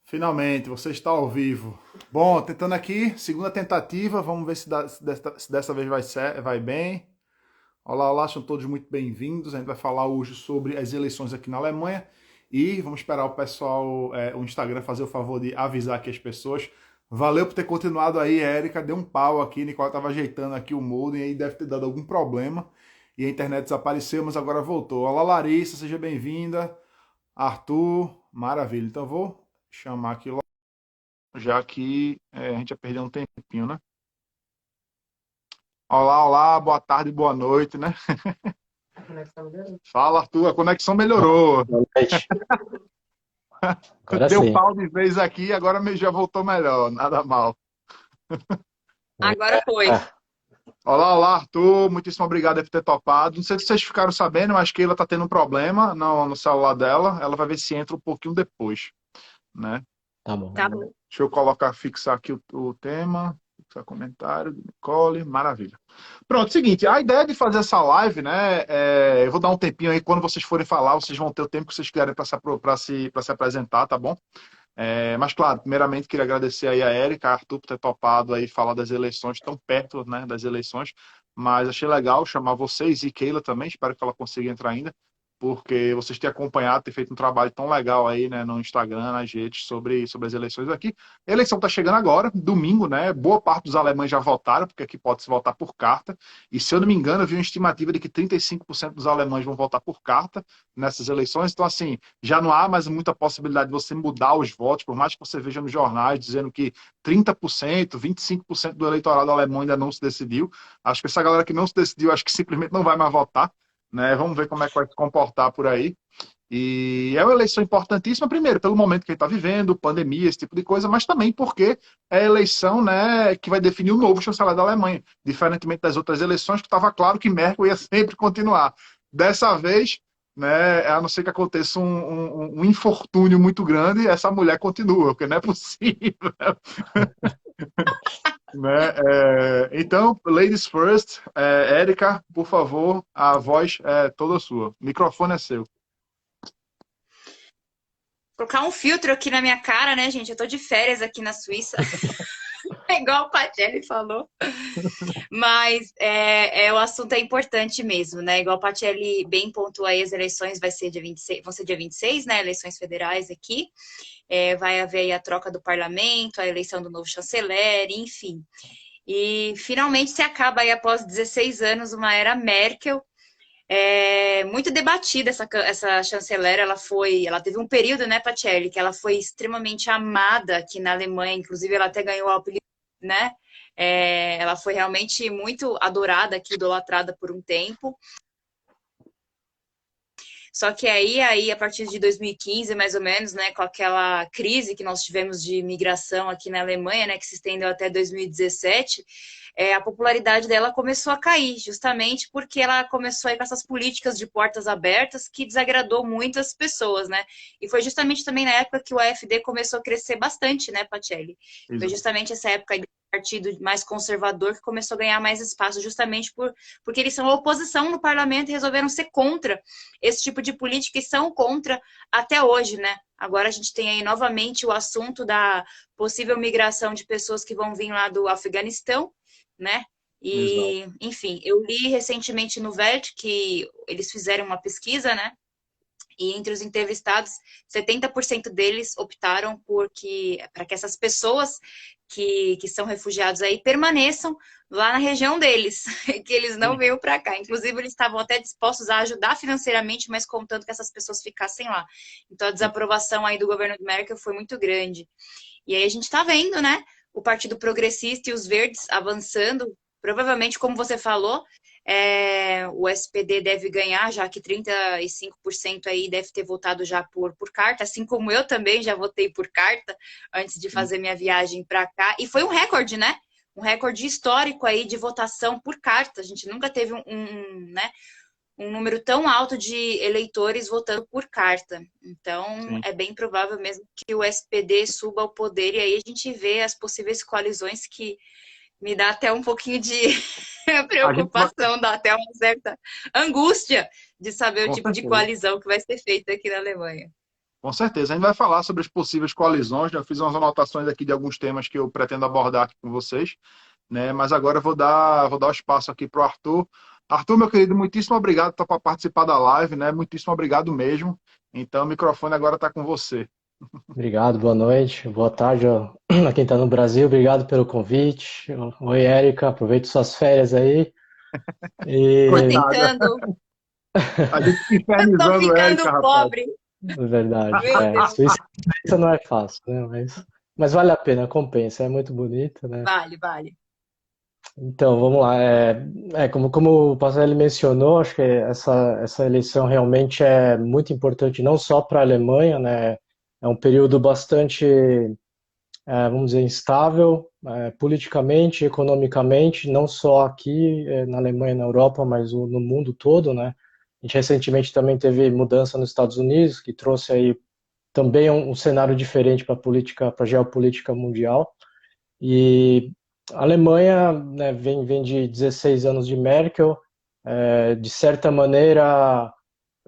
Finalmente, você está ao vivo. Bom, tentando aqui, segunda tentativa, vamos ver se dessa vez vai bem. Olá, olá, são todos muito bem-vindos. A gente vai falar hoje sobre as eleições aqui na Alemanha e vamos esperar o pessoal, o Instagram, fazer o favor de avisar aqui as pessoas. Valeu por ter continuado aí, Érica. Deu um pau aqui, Nicole estava ajeitando aqui o modem e aí deve ter dado algum problema e a internet desapareceu, mas agora voltou. Olá, Larissa, seja bem-vinda. Arthur, maravilha. Então eu vou chamar aqui logo, já que a gente já perdeu um tempinho, né? Olá, olá, boa tarde, boa noite, né? Fala, Arthur, a conexão melhorou. Boa noite. Agora Deu sim. pau de vez aqui, agora já voltou melhor, nada mal. Agora foi. Olá, olá, Arthur, muitíssimo obrigado por ter topado. Não sei se vocês ficaram sabendo, mas que ela está tendo um problema no celular dela. Ela vai ver se entra um pouquinho depois, né? Tá bom. Tá bom. Deixa eu fixar aqui o tema, fixar comentário de Nicole, maravilha. Pronto, seguinte, a ideia de fazer essa live, né, eu vou dar um tempinho aí, quando vocês forem falar, vocês vão ter o tempo que vocês quiserem para se apresentar, tá bom? Mas, claro, primeiramente queria agradecer aí a Érica, a Arthur por ter topado aí falar das eleições, tão perto, né, das eleições, mas achei legal chamar vocês e Keila também, espero que ela consiga entrar ainda, porque vocês têm acompanhado, têm feito um trabalho tão legal aí, né, no Instagram, nas redes, sobre as eleições aqui. A eleição está chegando agora, domingo, né, boa parte dos alemães já votaram, porque aqui pode-se votar por carta, e se eu não me engano, eu vi uma estimativa de que 35% dos alemães vão votar por carta nessas eleições, então assim, já não há mais muita possibilidade de você mudar os votos, por mais que você veja nos jornais dizendo que 30%, 25% do eleitorado alemão ainda não se decidiu. Acho que essa galera que não se decidiu, acho que simplesmente não vai mais votar, né? Vamos ver como é que vai se comportar por aí. E é uma eleição importantíssima, primeiro, pelo momento que a gente está vivendo, pandemia, esse tipo de coisa, mas também porque é a eleição, né, que vai definir o novo chanceler da Alemanha, diferentemente das outras eleições, que estava claro que Merkel ia sempre continuar. Dessa vez, né, a não ser que aconteça um infortúnio muito grande, essa mulher continua, porque não é possível. Né? Então, ladies first, Érica, por favor, a voz é toda sua. O microfone é seu. Colocar um filtro aqui na minha cara, né, gente? Eu tô de férias aqui na Suíça, igual o Pacelli falou. Mas o assunto é importante mesmo, né? Igual o Pacelli bem pontuou aí, as eleições vão ser dia 26, né? Eleições federais aqui. Vai haver aí a troca do parlamento, a eleição do novo chanceler, enfim. E finalmente se acaba aí, após 16 anos, uma era Merkel. Muito debatida essa chanceler, ela teve um período, né, Pacelli, que ela foi extremamente amada aqui na Alemanha, inclusive ela até ganhou o apelido, né? Ela foi realmente muito adorada aqui, idolatrada por um tempo. Só que aí, a partir de 2015, mais ou menos, né, com aquela crise que nós tivemos de imigração aqui na Alemanha, né, que se estendeu até 2017, a popularidade dela começou a cair, justamente porque ela começou a ir com essas políticas de portas abertas que desagradou muitas pessoas, né? E foi justamente também na época que o AfD começou a crescer bastante, né, Pacelli? Foi Exato. justamente essa época aí do partido mais conservador que começou a ganhar mais espaço, justamente porque eles são a oposição no parlamento e resolveram ser contra esse tipo de política e são contra até hoje, né? Agora a gente tem aí novamente o assunto da possível migração de pessoas que vão vir lá do Afeganistão, né? Exato. E, enfim, eu li recentemente no Welt que eles fizeram uma pesquisa, né? E entre os entrevistados, 70% deles optaram para que essas pessoas que são refugiados aí permaneçam lá na região deles, que eles não Sim. venham para cá. Inclusive, eles estavam até dispostos a ajudar financeiramente, mas contando que essas pessoas ficassem lá. Então, a desaprovação aí do governo de Merkel foi muito grande. E aí a gente está vendo, né, o Partido Progressista e os Verdes avançando, provavelmente, como você falou, o SPD deve ganhar, já que 35% aí deve ter votado já por carta, assim como eu também já votei por carta antes de Sim. fazer minha viagem para cá. E foi um recorde, né? Um recorde histórico aí de votação por carta. A gente nunca teve né, um número tão alto de eleitores votando por carta. Então, Sim. é bem provável mesmo que o SPD suba ao poder e aí a gente vê as possíveis coalizões que me dá até um pouquinho de A gente vai... preocupação, dá até uma certa angústia de saber o Com tipo de certeza. coalizão que vai ser feita aqui na Alemanha. Com certeza. A gente vai falar sobre as possíveis coalizões, né? Eu fiz umas anotações aqui de alguns temas que eu pretendo abordar aqui com vocês, né? Mas agora eu vou dar o espaço aqui para o Arthur. Arthur, meu querido, muitíssimo obrigado por participar da live, né? Muitíssimo obrigado mesmo. Então, o microfone agora está com você. Obrigado, boa noite, boa tarde a quem está no Brasil. Obrigado pelo convite. Oi, Érica, aproveite suas férias aí. Tô E Coitada. tentando. A gente Eu tô infernizando o Érica, ficando rapaz. pobre. é verdade, Meu Deus. Suíça não é fácil, né? Mas vale a pena, compensa, é muito bonito, né? Vale, vale. Então, vamos lá. Como o Passanelli mencionou, acho que essa eleição realmente é muito importante, não só para a Alemanha, né? É um período bastante, vamos dizer, instável, politicamente, economicamente, não só aqui, na Alemanha e na Europa, mas no mundo todo, né? A gente recentemente também teve mudança nos Estados Unidos, que trouxe aí também um cenário diferente para a política, para a geopolítica mundial. E a Alemanha, né, vem de 16 anos de Merkel, de certa maneira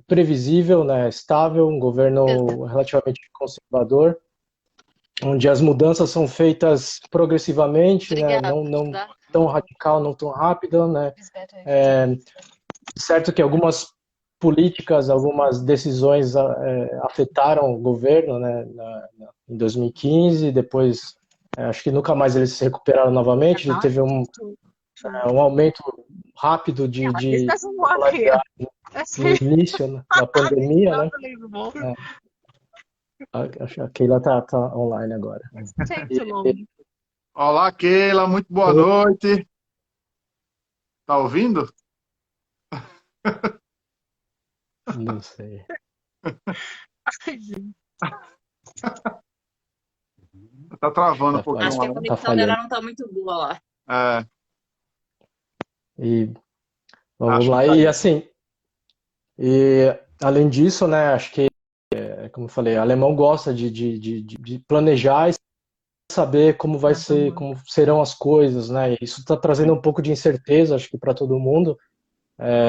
previsível, né, estável, um governo relativamente conservador, onde as mudanças são feitas progressivamente, né, não tão radical, não tão rápida, né. Certo que algumas políticas, algumas decisões afetaram o governo, né, em 2015, depois acho que nunca mais eles se recuperaram novamente, ele teve um aumento rápido de popularidade no início, né, da pandemia, né? A Keila tá online agora. Olá, Keila, muito boa noite. Tá ouvindo? Não sei. Tá travando um Acho pouquinho que a lá. conexão dela não tá muito boa lá. É, E vamos acho que lá. tá E aí. assim, além disso, né, acho que, como eu falei, o alemão gosta de planejar e saber como vai ser, como serão as coisas, né? Isso está trazendo um pouco de incerteza, acho que para todo mundo.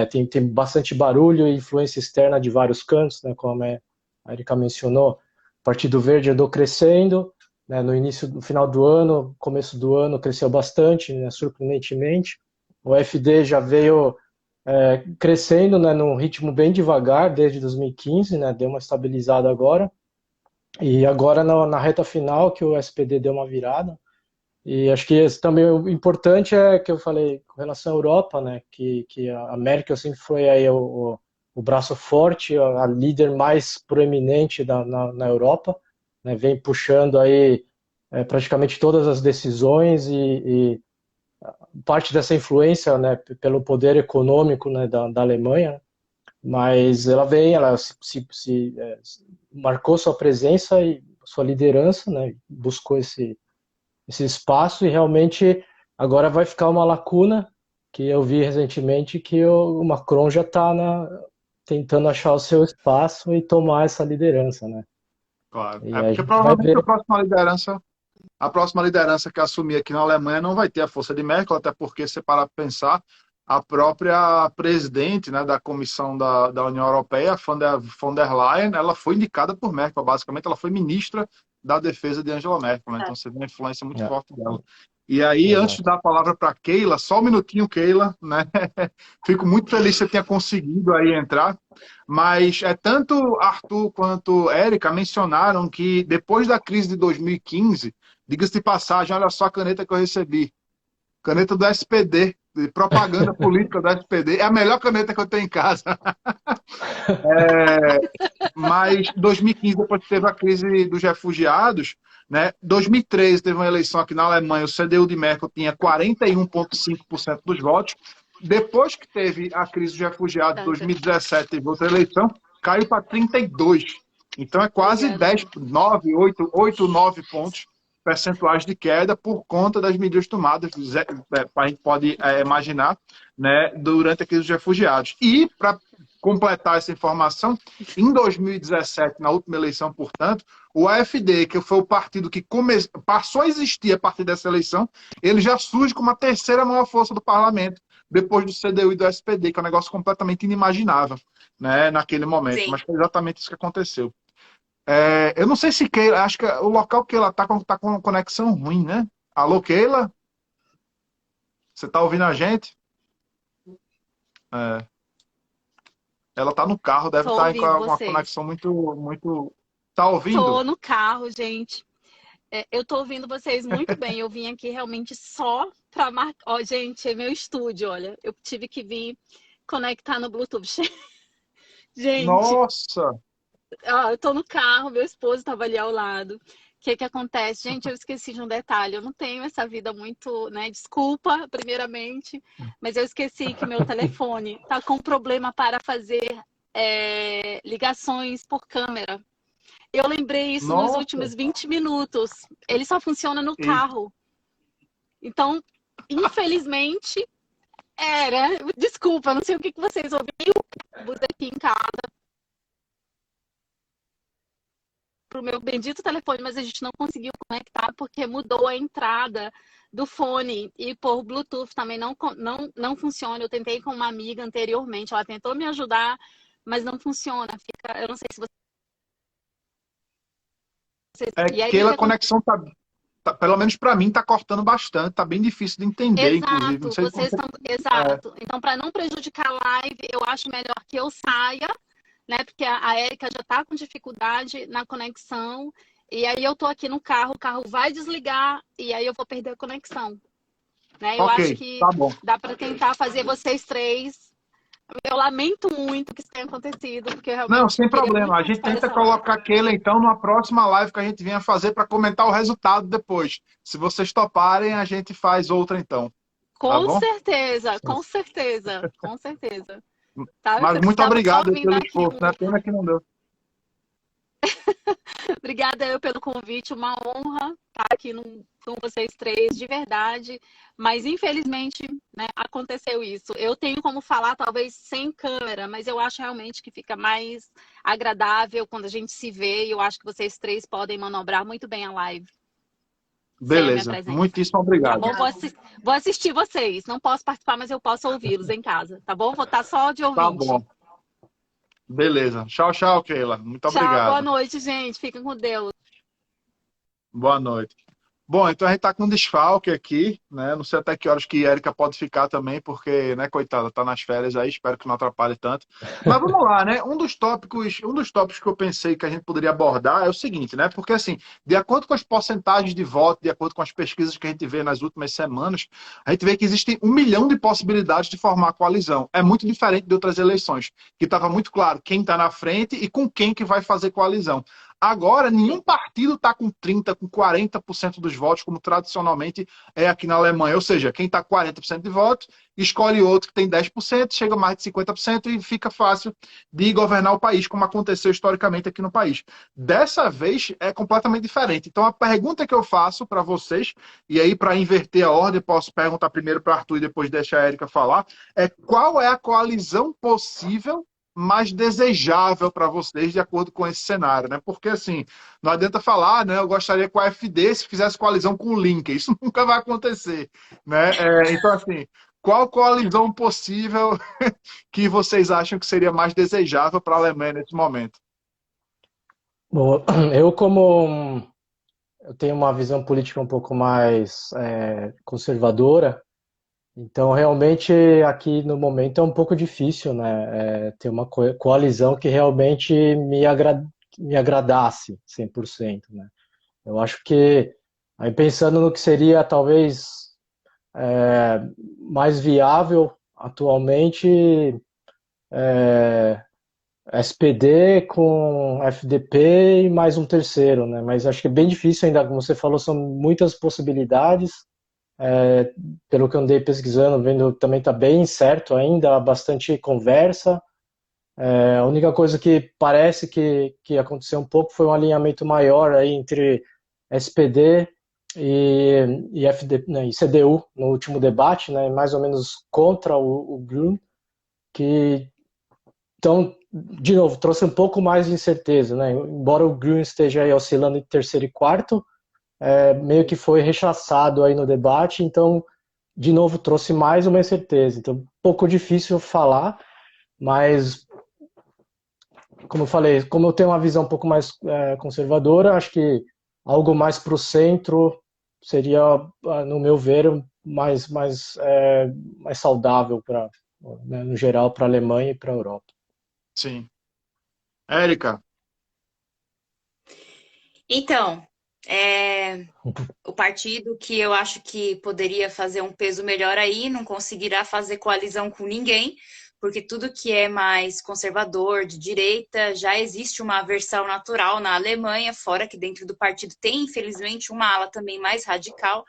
Tem bastante barulho e influência externa de vários cantos, né? Como a Erika mencionou, o Partido Verde andou crescendo, né? No final do ano, começo do ano, cresceu bastante, né? Surpreendentemente. O FD já veio crescendo, né? Num ritmo bem devagar desde 2015, né? Deu uma estabilizada agora. E agora na reta final que o SPD deu uma virada. E acho que esse também o importante é que eu falei com relação à Europa, né? Que a Merkel sempre foi aí o braço forte, a líder mais proeminente na Europa, né? Vem puxando aí praticamente todas as decisões e parte dessa influência, né? Pelo poder econômico, né? Da Alemanha. Mas ela marcou sua presença e sua liderança, né? Buscou esse espaço e realmente agora vai ficar uma lacuna que eu vi recentemente que o Macron já está tentando achar o seu espaço e tomar essa liderança, né? Claro. E É a porque gente vai provavelmente ver. a próxima liderança que assumir aqui na Alemanha não vai ter a força de Merkel, até porque, se parar para pensar, a própria presidente, né, da Comissão da União Europeia, von der Leyen, ela foi indicada por Merkel, basicamente ela foi ministra da Defesa de Angela Merkel, né? Então você vê uma influência muito É, forte dela. E aí, antes de exato. dar a palavra para Keila, só um minutinho, Keila, né? Fico muito feliz que você tenha conseguido aí entrar, mas tanto Arthur quanto Érica mencionaram que depois da crise de 2015, diga-se de passagem, olha só a caneta que eu recebi. Caneta do SPD, de propaganda política do SPD. É a melhor caneta que eu tenho em casa. Mas 2015, depois que teve a crise dos refugiados, né? 2013 teve uma eleição aqui na Alemanha, o CDU de Merkel tinha 41,5% dos votos. Depois que teve a crise dos refugiados, 2017 teve outra eleição, caiu para 32. Então é quase 10, 9, 8, 9 pontos percentuais de queda por conta das medidas tomadas, a gente pode imaginar, né, durante a crise dos refugiados. E, para completar essa informação, em 2017, na última eleição, portanto, o AfD, que foi o partido que passou a existir a partir dessa eleição, ele já surge como a terceira maior força do parlamento, depois do CDU e do SPD, que é um negócio completamente inimaginável, né, naquele momento. Sim. Mas foi exatamente isso que aconteceu. Eu não sei se Keila, acho que o local que ela tá com conexão ruim, né? Alô, Keila? Você tá ouvindo a gente? É, ela tá no carro, deve Tô estar com ouvindo uma vocês. conexão muito. Tá Tô ouvindo? no carro, gente. Eu tô ouvindo vocês muito bem. Eu vim aqui realmente só para marcar. Ó, gente, é meu estúdio, olha. Eu tive que vir conectar no Bluetooth. Gente, Nossa! ó, eu tô no carro, meu esposo estava ali ao lado. O que que acontece? Gente, eu esqueci de um detalhe. Eu não tenho essa vida muito, né? Desculpa, primeiramente, mas eu esqueci que meu telefone tá com problema para fazer ligações por câmera. Eu lembrei isso nos Nossa! últimos 20 minutos. Ele só funciona no E, carro. Então, infelizmente, era. Desculpa, não sei o que vocês ouviram aqui em casa para o meu bendito telefone, mas a gente não conseguiu conectar porque mudou a entrada do fone e por Bluetooth também não funciona. Eu tentei com uma amiga anteriormente, ela tentou me ajudar, mas não funciona. Eu não sei se vocês. E aí o que Keila, que a acontece? conexão pelo menos para mim, tá cortando bastante, tá bem difícil de entender, inclusive. Não Exato, sei como vocês você. estão. É, Exato. Então, para não prejudicar a live, eu acho melhor que eu saia, né? Porque a Érica já está com dificuldade na conexão. E aí eu tô aqui no carro, o carro vai desligar e aí eu vou perder a conexão, né? Eu acho ok, que tá bom. dá para tentar fazer vocês três. Eu lamento muito que isso tenha acontecido, porque eu Não, realmente sem queria muito problema. A gente participar tenta dessa live. colocar Keila, então, numa próxima live que a gente venha fazer para comentar o resultado depois. Se vocês toparem, a gente faz outra, então. Tá Com bom? certeza, com certeza, com certeza. Tá? Mas Eu muito estava só obrigado ouvindo pelo aqui esforço, né? Pena que não deu. Obrigada eu pelo convite, uma honra estar aqui com vocês três, de verdade. Mas infelizmente, né, aconteceu isso. Eu tenho como falar talvez sem câmera, mas eu acho realmente que fica mais agradável quando a gente se vê. E eu acho que vocês três podem manobrar muito bem a live sem a minha Beleza. presença. Muitíssimo Tá obrigado. bom? Vou assistir vocês. Não posso participar, mas eu posso ouvi-los em casa. Tá bom? Vou estar só de Tá ouvinte. bom. Beleza. Tchau, tchau, Keila. Muito Tchau, boa obrigado. noite, gente. Fiquem com Deus. Boa noite. Bom, então a gente tá com um desfalque aqui, né? Não sei até que horas que a Erika pode ficar também, porque, né, coitada, tá nas férias aí, espero que não atrapalhe tanto. Mas vamos lá, né? Um dos tópicos que eu pensei que a gente poderia abordar é o seguinte, né? Porque assim, de acordo com as porcentagens de voto, de acordo com as pesquisas que a gente vê nas últimas semanas, a gente vê que existem 1 milhão de possibilidades de formar coalizão. É muito diferente de outras eleições, que estava muito claro quem está na frente e com quem que vai fazer coalizão. Agora, nenhum partido está com 30%, com 40% dos votos, como tradicionalmente é aqui na Alemanha. Ou seja, quem está com 40% de votos, escolhe outro que tem 10%, chega a mais de 50% e fica fácil de governar o país, como aconteceu historicamente aqui no país. Dessa vez é completamente diferente. Então, a pergunta que eu faço para vocês, e aí para inverter a ordem, posso perguntar primeiro para Arthur e depois deixar a Érica falar, é qual é a coalizão possível mais desejável para vocês de acordo com esse cenário, né? Porque assim, não adianta falar, né? Eu gostaria que o AfD se fizesse coalizão com o Link, isso nunca vai acontecer, né? Então assim, qual coalizão possível que vocês acham que seria mais desejável para a Alemanha nesse momento? Bom, eu tenho uma visão política um pouco mais conservadora, então realmente aqui no momento é um pouco difícil, né, ter uma coalizão que realmente me agradasse 100%, né. Eu acho que, aí pensando no que seria talvez mais viável atualmente, SPD com FDP e mais um terceiro, né? Mas acho que é bem difícil ainda, como você falou, são muitas possibilidades. Pelo que eu andei pesquisando, vendo, também está bem incerto ainda, há bastante conversa. A única coisa que parece que aconteceu um pouco foi um alinhamento maior aí entre SPD e FDP, né, e CDU no último debate, né, mais ou menos contra o Grün, que então, de novo, trouxe um pouco mais de incerteza, né? Embora o Green esteja aí oscilando em terceiro e quarto, meio que foi rechaçado aí no debate, então, de novo, trouxe mais uma incerteza. Então, um pouco difícil falar, mas como eu falei, como eu tenho uma visão um pouco mais conservadora, acho que algo mais para o centro seria, no meu ver, mais saudável para, né, no geral, para a Alemanha e para a Europa. Sim. Érica, Então, o partido que eu acho que poderia fazer um peso melhor aí não conseguirá fazer coalizão com ninguém, porque tudo que é mais conservador, de direita, já existe uma aversão natural na Alemanha, fora que dentro do partido tem, infelizmente, uma ala também mais radical,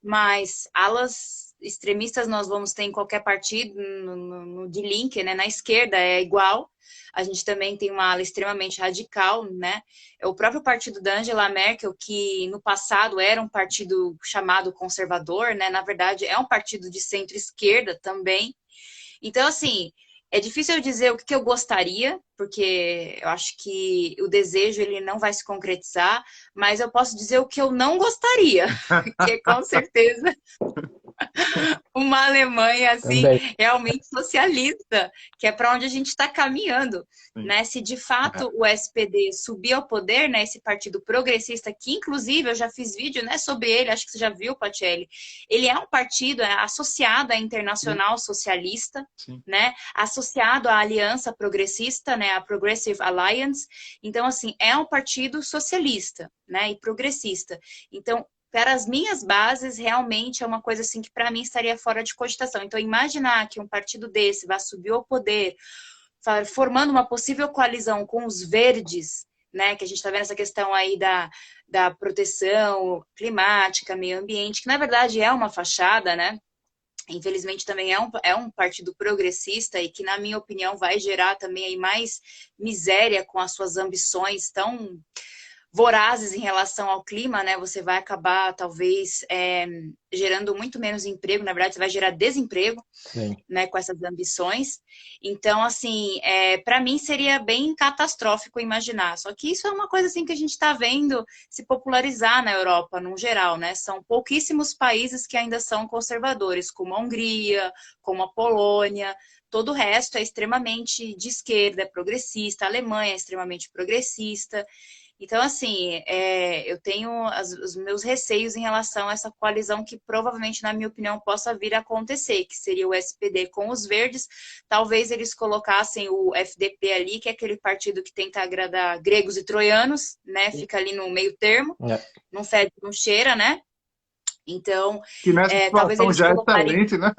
mas alas extremistas nós vamos ter em qualquer partido, no de Linke, né? Na esquerda é igual. A gente também tem uma ala extremamente radical, né? É o próprio partido da Angela Merkel, que no passado era um partido chamado conservador, né? Na verdade, é um partido de centro-esquerda também. Então, assim, é difícil eu dizer o que eu gostaria, porque eu acho que o desejo ele não vai se concretizar, mas eu posso dizer o que eu não gostaria, que com certeza uma Alemanha assim Também. realmente socialista, que é para onde a gente está caminhando, né? Se de fato o SPD subir ao poder, né? Esse partido progressista, que inclusive eu já fiz vídeo, né, sobre ele, acho que você já viu, Pacelli. Ele é um partido associado à Internacional Socialista, sim. né? Associado à Aliança Progressista, né? A Progressive Alliance. Então, assim, é um partido socialista, né? E progressista. Então, para as minhas bases, realmente é uma coisa assim que para mim estaria fora de cogitação. Então, imaginar que um partido desse vai subir ao poder, formando uma possível coalizão com os verdes, né? Que a gente está vendo essa questão aí da proteção climática, meio ambiente, que na verdade é uma fachada, né? Infelizmente também é um partido progressista e que, na minha opinião, vai gerar também aí mais miséria com as suas ambições tão vorazes em relação ao clima, né? Você vai acabar, talvez, gerando muito menos emprego. Na verdade, você vai gerar desemprego, né? Com essas ambições. Então, assim, para mim seria bem catastrófico imaginar. Só que isso é uma coisa assim que a gente está vendo se popularizar na Europa, no geral, né? São pouquíssimos países que ainda são conservadores, como a Hungria, como a Polônia. Todo o resto é extremamente de esquerda, é progressista. A Alemanha é extremamente progressista. Então, assim, eu tenho os meus receios em relação a essa coalizão que provavelmente, na minha opinião, possa vir a acontecer, que seria o SPD com os verdes. Talvez eles colocassem o FDP ali, que é aquele partido que tenta agradar gregos e troianos, né? Fica ali no meio termo, não fede, não cheira, né? Então, que nessa talvez eles já colocariam... é excelente, né?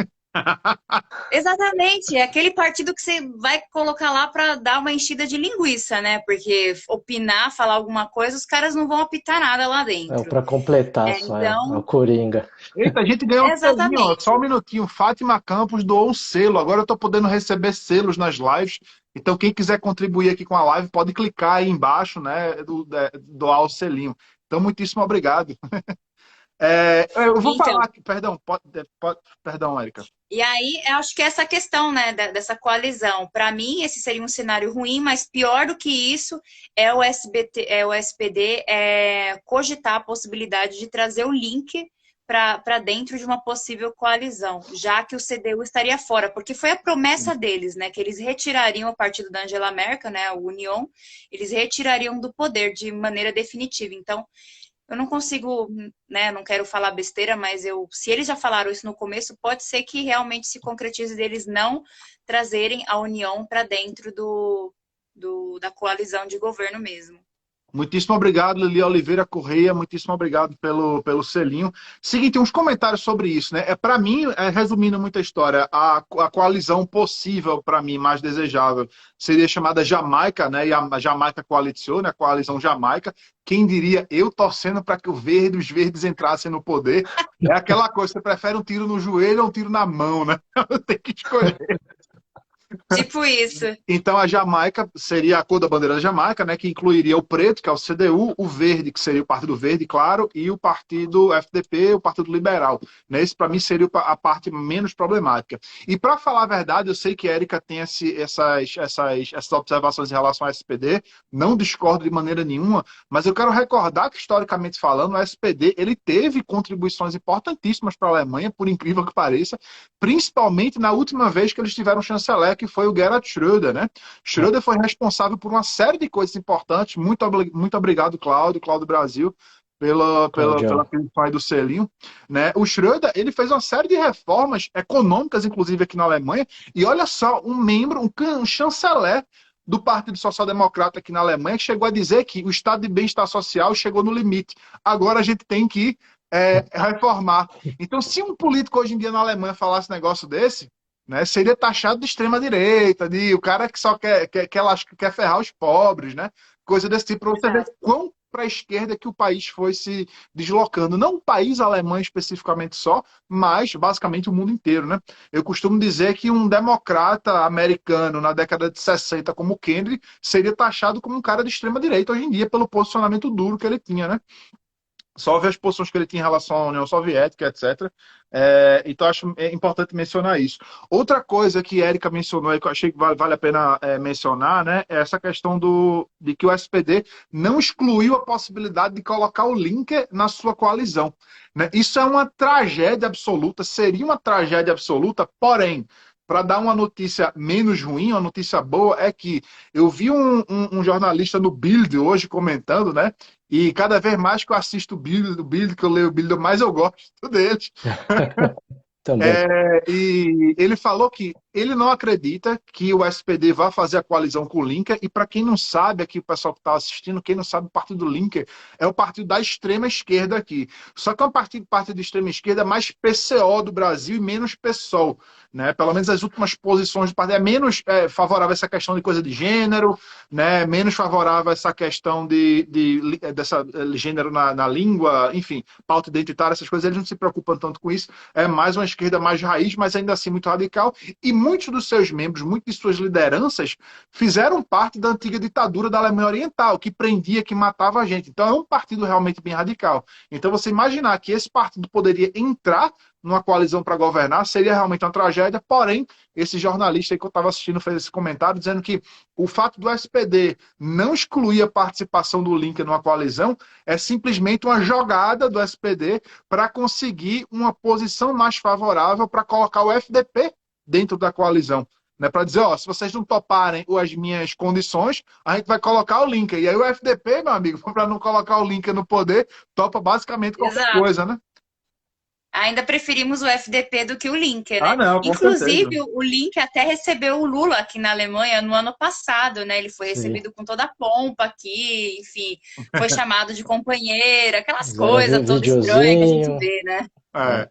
Exatamente, é aquele partido que você vai colocar lá para dar uma enchida de linguiça, né? Porque opinar, falar alguma coisa, os caras não vão apitar nada lá dentro. Para completar só, é o Coringa. Eita, a gente ganhou um selinho, ó. Só um minutinho. Fátima Campos doou um selo. Agora eu tô podendo receber selos nas lives. Então, quem quiser contribuir aqui com a live, pode clicar aí embaixo, né? Doar o selinho. Então, muitíssimo obrigado. Eu vou falar aqui, perdão, perdão, Érica. E aí, eu acho que essa questão, né, dessa coalizão, para mim, esse seria um cenário ruim, mas pior do que isso é o SPD cogitar a possibilidade de trazer o link para dentro de uma possível coalizão, já que o CDU estaria fora, porque foi a promessa deles, né, que eles retirariam o partido da Angela Merkel, né, o Union, eles retirariam do poder de maneira definitiva. Então, eu não consigo, né, não quero falar besteira, mas se eles já falaram isso no começo, pode ser que realmente se concretize deles não trazerem a União para dentro da coalizão de governo mesmo. Muitíssimo obrigado, Lili Oliveira Correia, muitíssimo obrigado pelo selinho. Seguinte, uns comentários sobre isso, né? Para mim, resumindo muita história, a coalizão possível, para mim, mais desejável, seria chamada Jamaica, né? E a Jamaica coalizou, né? A coalizão Jamaica. Quem diria, eu torcendo para que os verdes entrassem no poder. É aquela coisa, você prefere um tiro no joelho ou um tiro na mão, né? Tem que escolher. Tipo isso. Então a Jamaica seria a cor da bandeira da Jamaica, né, que incluiria o preto, que é o CDU, o verde, que seria o Partido Verde, claro, e o Partido FDP, o Partido Liberal. Né? Esse, para mim, seria a parte menos problemática. E, para falar a verdade, eu sei que a Érica tem essas observações em relação ao SPD, não discordo de maneira nenhuma, mas eu quero recordar que, historicamente falando, o SPD ele teve contribuições importantíssimas para a Alemanha, por incrível que pareça, principalmente na última vez que eles tiveram chanceler, que foi o Gerhard Schröder, né? Schröder foi responsável por uma série de coisas importantes. Muito obrigado, Cláudio Brasil, pela questão aí do selinho, né? O Schröder, ele fez uma série de reformas econômicas, inclusive aqui na Alemanha, e olha só, um chanceler do Partido Social Democrata aqui na Alemanha que chegou a dizer que o estado de bem-estar social chegou no limite. Agora a gente tem que reformar. Então, se um político hoje em dia na Alemanha falasse um negócio desse, né, seria taxado de extrema-direita, de o cara que só quer ferrar os pobres, né? Coisa desse tipo, para você ver quão para a esquerda que o país foi se deslocando. Não o país alemão especificamente só, mas basicamente o mundo inteiro, né? Eu costumo dizer que um democrata americano na década de 60, como Kennedy, seria taxado como um cara de extrema-direita hoje em dia, pelo posicionamento duro que ele tinha, né? Só ver as posições que ele tinha em relação à União Soviética, etc. Então, acho importante mencionar isso. Outra coisa que a Érica mencionou e que eu achei que vale a pena mencionar, né, é essa questão de que o SPD não excluiu a possibilidade de colocar o Linke na sua coalizão, né? Isso é uma tragédia absoluta, seria uma tragédia absoluta, porém, para dar uma notícia menos ruim, uma notícia boa, é que eu vi um jornalista no Bild hoje comentando, né? E cada vez mais que eu assisto o Bild, que eu leio o Bild, mais eu gosto deles. Também. E ele falou que ele não acredita que o SPD vai fazer a coalizão com o Linker. E para quem não sabe, aqui o pessoal que está assistindo, quem não sabe, o partido do Linker é o partido da extrema esquerda aqui. Só que é um partido de extrema esquerda mais PCO do Brasil e menos PSOL, né? Pelo menos as últimas posições do partido é menos favorável a essa questão de coisa de gênero, né? Menos favorável a essa questão dessa gênero na língua, enfim, pauta identitária, essas coisas. Eles não se preocupam tanto com isso. É mais uma esquerda mais raiz, mas ainda assim muito radical. E muitos dos seus membros, muitas de suas lideranças fizeram parte da antiga ditadura da Alemanha Oriental, que prendia, que matava a gente. Então é um partido realmente bem radical. Então você imaginar que esse partido poderia entrar numa coalizão para governar seria realmente uma tragédia, porém, esse jornalista aí que eu estava assistindo fez esse comentário dizendo que o fato do SPD não excluir a participação do Linke numa coalizão é simplesmente uma jogada do SPD para conseguir uma posição mais favorável para colocar o FDP dentro da coalizão. Né, para dizer, se vocês não toparem as minhas condições, a gente vai colocar o Linke. E aí o FDP, meu amigo, para não colocar o Linke no poder, topa basicamente qualquer coisa, né? Ainda preferimos o FDP do que o Linke, né? Não, inclusive, o Linke até recebeu o Lula aqui na Alemanha no ano passado, né? Ele foi recebido com toda a pompa aqui, enfim, foi chamado de companheira, aquelas coisas todas estranhas que a gente vê, né?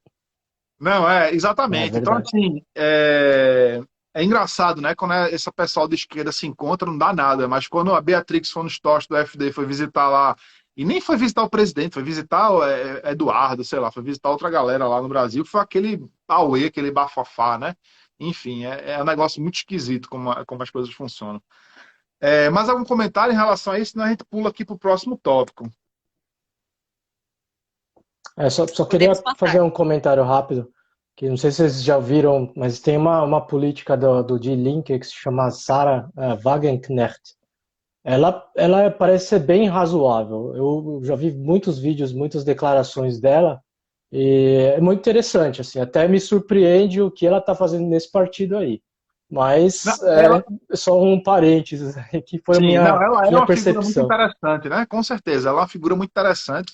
Não, exatamente. Então, assim, é engraçado, né? Quando esse pessoal de esquerda se encontra, não dá nada. Mas quando a Beatrix von Storch do FD foi visitar lá, e nem foi visitar o presidente, foi visitar o Eduardo, sei lá, foi visitar outra galera lá no Brasil, foi aquele auê, aquele bafafá, né? Enfim, é um negócio muito esquisito como as coisas funcionam. Mais algum comentário em relação a isso? Senão a gente pula aqui para o próximo tópico. Só queria fazer um comentário rápido, que não sei se vocês já viram, mas tem uma política do Die Linke que se chama Sarah Wagenknecht. Ela parece ser bem razoável. Eu já vi muitos vídeos, muitas declarações dela, e é muito interessante, assim, até me surpreende o que ela está fazendo nesse partido aí. Mas só um parênteses, que foi a minha percepção. Figura muito interessante, né? Com certeza, ela é uma figura muito interessante.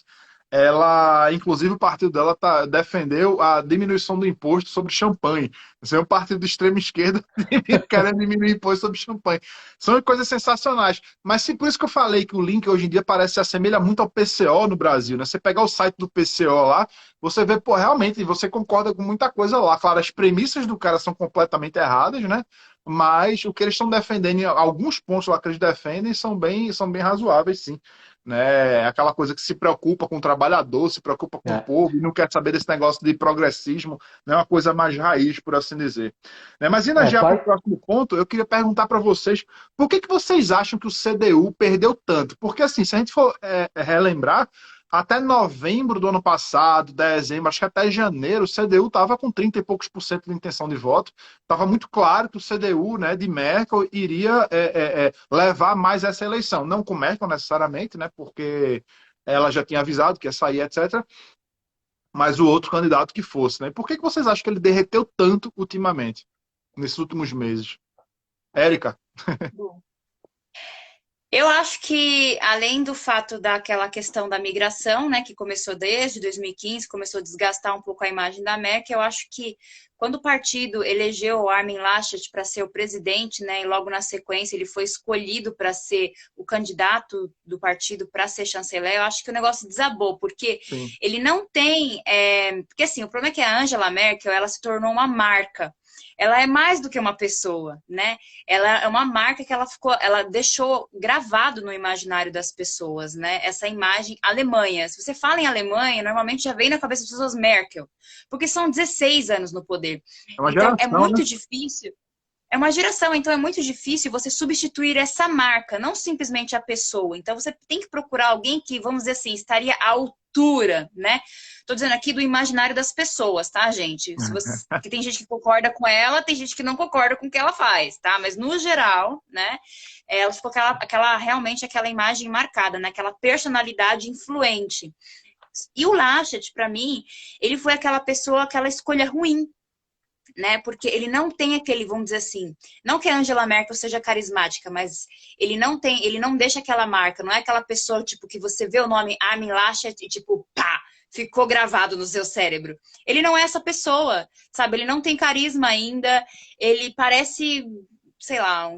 Ela, inclusive, o partido dela defendeu a diminuição do imposto sobre champanhe. Isso é um partido de extrema esquerda querendo diminuir o imposto sobre champanhe. São coisas sensacionais. Mas por isso que eu falei que o Linke hoje em dia parece se assemelha muito ao PCO no Brasil, né? Você pegar o site do PCO lá, você vê, realmente, você concorda com muita coisa lá. Claro, as premissas do cara são completamente erradas, né? Mas o que eles estão defendendo, alguns pontos lá que eles defendem são bem razoáveis, sim. Né? Aquela coisa que se preocupa com o trabalhador, se preocupa com o povo e não quer saber desse negócio de progressismo, né? Uma coisa mais raiz, por assim dizer. Né? Mas indo já para o próximo ponto, eu queria perguntar para vocês, por que vocês acham que o CDU perdeu tanto? Porque assim, se a gente for relembrar, até novembro do ano passado, dezembro, acho que até janeiro, o CDU estava com 30 e poucos % de intenção de voto. Estava muito claro que o CDU, né, de Merkel iria levar mais essa eleição. Não com Merkel necessariamente, né, porque ela já tinha avisado que ia sair, etc. Mas o outro candidato que fosse. Né? Por que vocês acham que ele derreteu tanto ultimamente, nesses últimos meses? Érica. Eu acho que, além do fato daquela questão da migração, né, que começou desde 2015, começou a desgastar um pouco a imagem da Merkel, eu acho que quando o partido elegeu o Armin Laschet para ser o presidente, né, e logo na sequência ele foi escolhido para ser o candidato do partido para ser chanceler, eu acho que o negócio desabou, porque Sim. ele não tem... Porque assim, o problema é que a Angela Merkel, ela se tornou uma marca. Ela é mais do que uma pessoa, né? Ela é uma marca que ela deixou gravado no imaginário das pessoas, né? Essa imagem Alemanha. Se você fala em Alemanha, normalmente já vem na cabeça das pessoas Merkel, porque são 16 anos no poder. É uma Então é geração, né? muito difícil. É uma geração, então é muito difícil você substituir essa marca, não simplesmente a pessoa. Então você tem que procurar alguém que, vamos dizer assim, estaria à altura, né? Tô dizendo aqui do imaginário das pessoas, tá, gente? Que tem gente que concorda com ela, tem gente que não concorda com o que ela faz, tá? Mas no geral, né? Ela ficou realmente aquela imagem marcada, né? Aquela personalidade influente. E o Laschet, para mim, ele foi aquela pessoa, aquela escolha ruim, né? Porque ele não tem aquele, vamos dizer assim, não que a Angela Merkel seja carismática, mas ele não deixa aquela marca, não é aquela pessoa, tipo, que você vê o nome Armin Laschet e, tipo, pá, ficou gravado no seu cérebro. Ele não é essa pessoa, sabe? Ele não tem carisma ainda, ele parece, sei lá,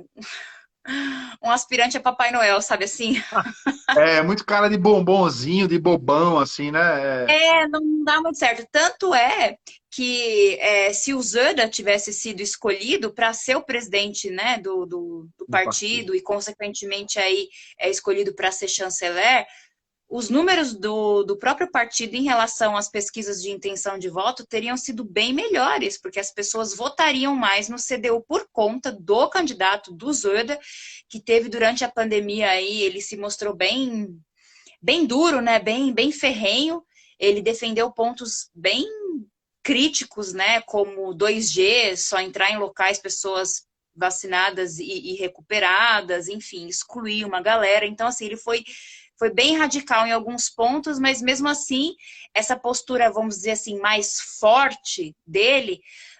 um aspirante a Papai Noel, sabe assim? É muito cara de bombonzinho, de bobão, assim, né? Não dá muito certo. Tanto é que se o Zöder tivesse sido escolhido para ser o presidente, né, do partido e, consequentemente, aí escolhido para ser chanceler, os números do próprio partido em relação às pesquisas de intenção de voto teriam sido bem melhores, porque as pessoas votariam mais no CDU por conta do candidato do Zöder, que teve durante a pandemia aí, ele se mostrou bem duro, né, bem ferrenho. Ele defendeu pontos bem críticos, né, como 2G, só entrar em locais pessoas vacinadas e recuperadas, enfim, excluir uma galera. Então, assim, ele foi bem radical em alguns pontos, mas mesmo assim, essa postura, vamos dizer assim, mais forte dele,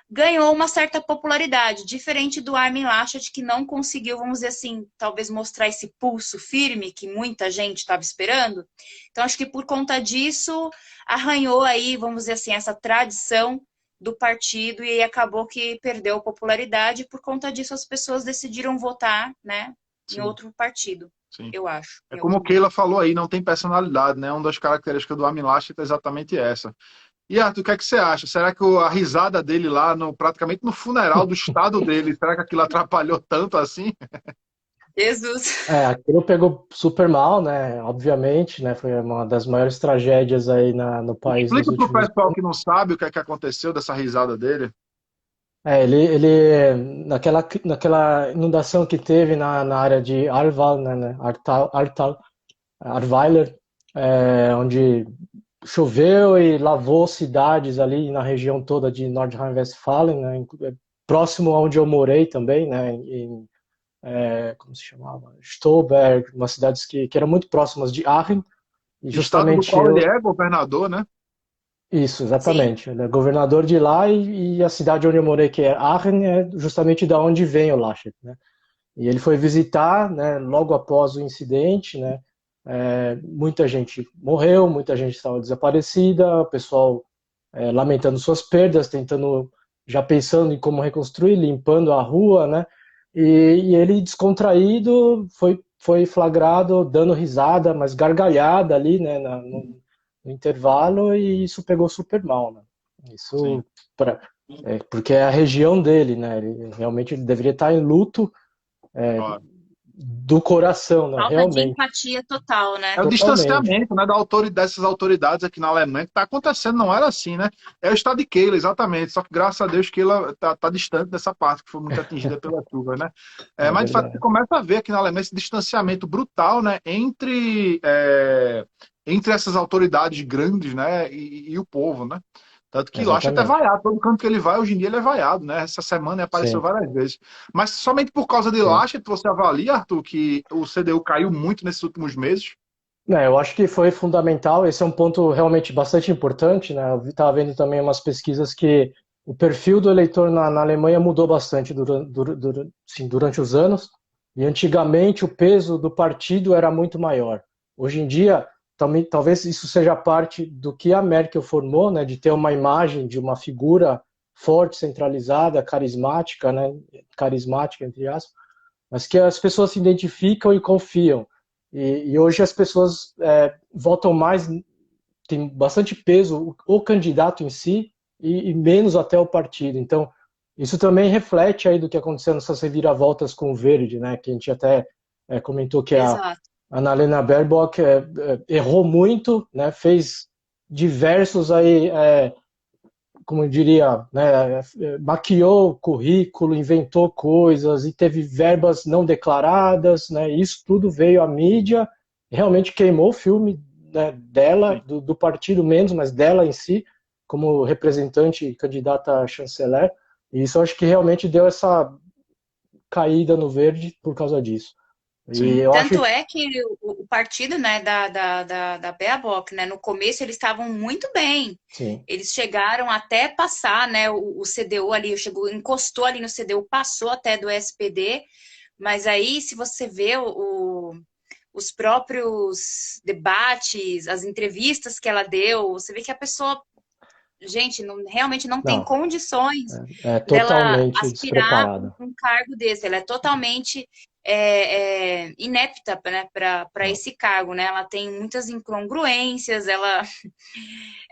ganhou uma certa popularidade, diferente do Armin Laschet, que não conseguiu, vamos dizer assim, talvez mostrar esse pulso firme que muita gente estava esperando. Então, acho que por conta disso, arranhou aí, vamos dizer assim, essa tradição do partido e acabou que perdeu popularidade. Por conta disso, as pessoas decidiram votar, né, em outro partido. Sim. Eu acho. É como o Keila falou aí, não tem personalidade, né? Uma das características do Armin Laschet é exatamente essa. E Arthur, o que é que você acha? Será que a risada dele lá, praticamente no funeral do estado dele, será que aquilo atrapalhou tanto assim? Jesus. Aquilo pegou super mal, né? Obviamente, né? Foi uma das maiores tragédias aí no país nos Explica para o últimos pessoal anos. que não sabe o que é que aconteceu dessa risada dele. Naquela inundação que teve na área de Arval, né? Arweiler, onde choveu e lavou cidades ali na região toda de Nordrhein-Westfalen, né? Próximo aonde eu morei também, né? Como se chamava? Stolberg, umas cidades que eram muito próximas de Aachen. E Estado do justamente qual ele é governador, né? Isso, exatamente. Ele é governador de lá e a cidade onde eu morei, que é Aachen, é justamente da onde vem o Laschet, né? E ele foi visitar, né, logo após o incidente, né? Muita gente morreu, muita gente estava desaparecida, o pessoal lamentando suas perdas, já pensando em como reconstruir, limpando a rua, né? E ele descontraído foi flagrado dando risada, mas gargalhada ali, né, no intervalo, e isso pegou super mal, né? Isso porque é a região dele, né? Ele realmente deveria estar em luto Claro. do coração, né? Falta de Realmente. empatia total, né? É o Totalmente. distanciamento, né, dessas autoridades aqui na Alemanha, que está acontecendo, não era assim, né? É o estado de Keila, exatamente. Só que graças a Deus Keila está distante dessa parte, que foi muito atingida pela chuva, né? Mas de fato você começa a ver aqui na Alemanha esse distanciamento brutal, né, entre essas autoridades grandes, né, e o povo, né? Tanto que Laschet até vaiado, todo canto que ele vai, hoje em dia ele é vaiado, né? Essa semana ele apareceu várias vezes. Mas somente por causa de Laschet, você avalia, Arthur, que o CDU caiu muito nesses últimos meses? Eu acho que foi fundamental, esse é um ponto realmente bastante importante, né? Eu estava vendo também umas pesquisas que o perfil do eleitor na Alemanha mudou bastante durante os anos, e antigamente o peso do partido era muito maior. Hoje em dia, também, talvez isso seja parte do que a Merkel formou, né, de ter uma imagem de uma figura forte, centralizada, carismática, né, carismática, entre aspas, mas que as pessoas se identificam e confiam. E hoje as pessoas votam mais, tem bastante peso o candidato em si e menos até o partido. Então, isso também reflete aí do que aconteceu nessas reviravoltas com o Verde, né? Que a gente até comentou que a Exato. Annalena Baerbock errou muito, né? Fez diversos aí, como eu diria, né? Maquiou o currículo, inventou coisas e teve verbas não declaradas, né? Isso tudo veio à mídia, realmente queimou o filme, né, dela, do partido menos, mas dela em si, como representante e candidata a chanceler. E isso eu acho que realmente deu essa caída no Verde por causa disso. Sim. E eu Tanto acho... é que o partido, né, da Baerbock, né, no começo eles estavam muito bem. Sim. Eles chegaram até passar, né, o CDU ali, encostou ali no CDU, passou até do SPD, mas aí se você vê os próprios debates, as entrevistas que ela deu, você vê que a pessoa, gente, realmente não tem Não, condições dela totalmente aspirar despreparada. um cargo desse. Ela é totalmente inepta, né, para esse cargo, né? Ela tem muitas incongruências, ela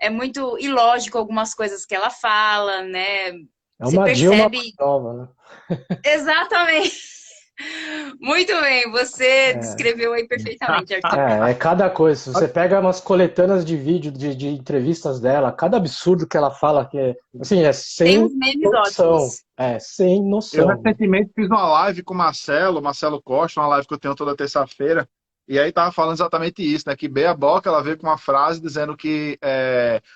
é muito ilógico algumas coisas que ela fala, né? É Você uma Dilma mais percebe nova, né? exatamente. Muito bem, você descreveu aí perfeitamente, Arthur. É cada coisa. Se você pega umas coletâneas de vídeo de entrevistas dela, cada absurdo que ela fala, que assim, é Tem sem uns memes noção. ótimos. É, sem Eu noção. recentemente fiz uma live com o Marcelo Costa, uma live que eu tenho toda terça-feira, e aí tava falando exatamente isso, né? Que Bea Boca, ela veio com uma frase dizendo que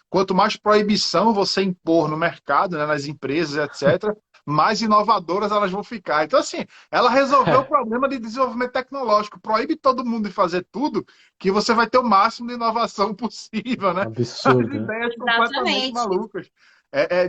quanto mais proibição você impor no mercado, né, nas empresas, etc., mais inovadoras elas vão ficar. Então, assim, ela resolveu o problema de desenvolvimento tecnológico. Proíbe todo mundo de fazer tudo, que você vai ter o máximo de inovação possível, né? As Absurdo, né? ideias completamente Exatamente. malucas.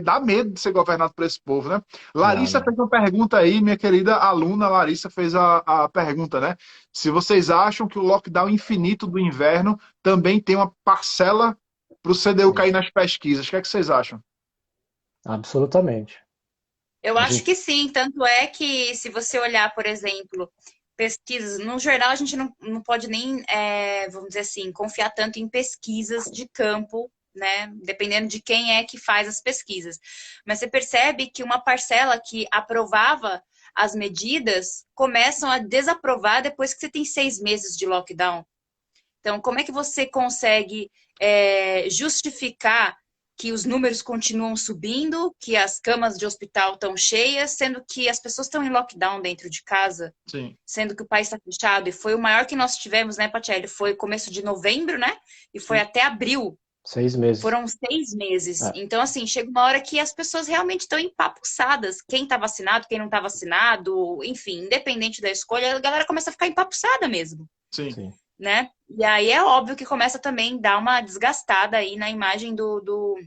Dá medo de ser governado por esse povo, né? Larissa Não. fez uma pergunta aí, minha querida aluna Larissa fez a pergunta, né? Se vocês acham que o lockdown infinito do inverno também tem uma parcela para o CDU cair nas pesquisas. O que é que vocês acham? Absolutamente. Eu A acho gente... que sim, tanto é que se você olhar, por exemplo, pesquisas, no jornal a gente não pode nem, vamos dizer assim, confiar tanto em pesquisas de campo, né? Dependendo de quem é que faz as pesquisas. Mas você percebe que uma parcela que aprovava as medidas começam a desaprovar depois que você tem 6 meses de lockdown. Então, como é que você consegue justificar que os números continuam subindo, que as camas de hospital estão cheias, sendo que as pessoas estão em lockdown dentro de casa, Sim. sendo que o país está fechado, e foi o maior que nós tivemos, né, Patielli? Foi começo de novembro, né? E foi até abril. 6 meses. Foram 6 meses. Então, assim, chega uma hora que as pessoas realmente estão empapuçadas. Quem está vacinado, quem não está vacinado, enfim, independente da escolha, a galera começa a ficar empapuçada mesmo. Sim. Né? E aí é óbvio que começa também a dar uma desgastada aí na imagem do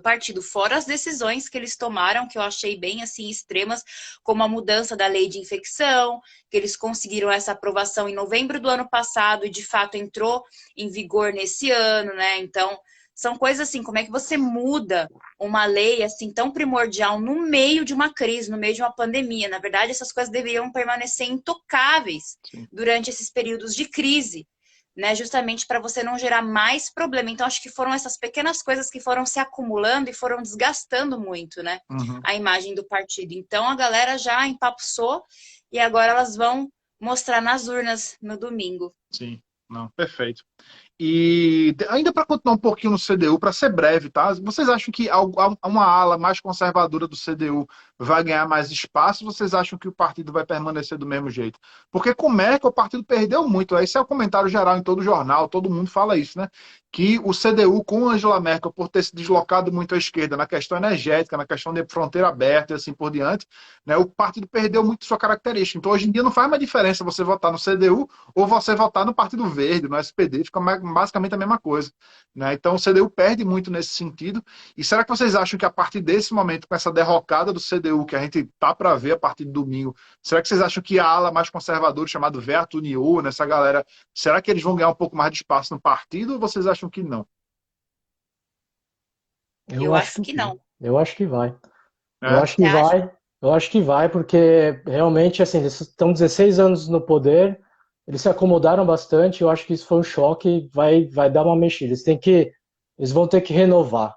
partido, fora as decisões que eles tomaram, que eu achei bem assim extremas, como a mudança da lei de infecção, que eles conseguiram essa aprovação em novembro do ano passado e de fato entrou em vigor nesse ano, né? Então, são coisas assim, como é que você muda uma lei assim tão primordial no meio de uma crise, no meio de uma pandemia? Na verdade, essas coisas deveriam permanecer intocáveis durante esses períodos de crise, né? Justamente para você não gerar mais problema. Então, acho que foram essas pequenas coisas que foram se acumulando e foram desgastando muito, né? A imagem do partido. Então, a galera já empapuçou e agora elas vão mostrar nas urnas no domingo. Sim, não, perfeito. E ainda para continuar um pouquinho no CDU, para ser breve, tá? Vocês acham que uma ala mais conservadora do CDU vai ganhar mais espaço, vocês acham que o partido vai permanecer do mesmo jeito? Porque com o Merkel o partido perdeu muito. Esse é o comentário geral em todo jornal, todo mundo fala isso, né? Que o CDU com Angela Merkel, por ter se deslocado muito à esquerda na questão energética, na questão de fronteira aberta e assim por diante, né, o partido perdeu muito sua característica. Então, hoje em dia, não faz mais diferença você votar no CDU ou você votar no Partido Verde, no SPD, fica basicamente a mesma coisa. Né? Então, o CDU perde muito nesse sentido. E será que vocês acham que a partir desse momento, com essa derrocada do CDU, que a gente tá para ver a partir de domingo, será que vocês acham que a ala mais conservadora, chamado Vertu União, nessa galera, será que eles vão ganhar um pouco mais de espaço no partido ou vocês acham que não? Eu acho que não. Eu acho que vai. É? Eu acho que vai. Eu acho que vai, porque realmente, assim, eles estão 16 anos no poder, eles se acomodaram bastante, eu acho que isso foi um choque, vai dar uma mexida. Eles vão ter que renovar.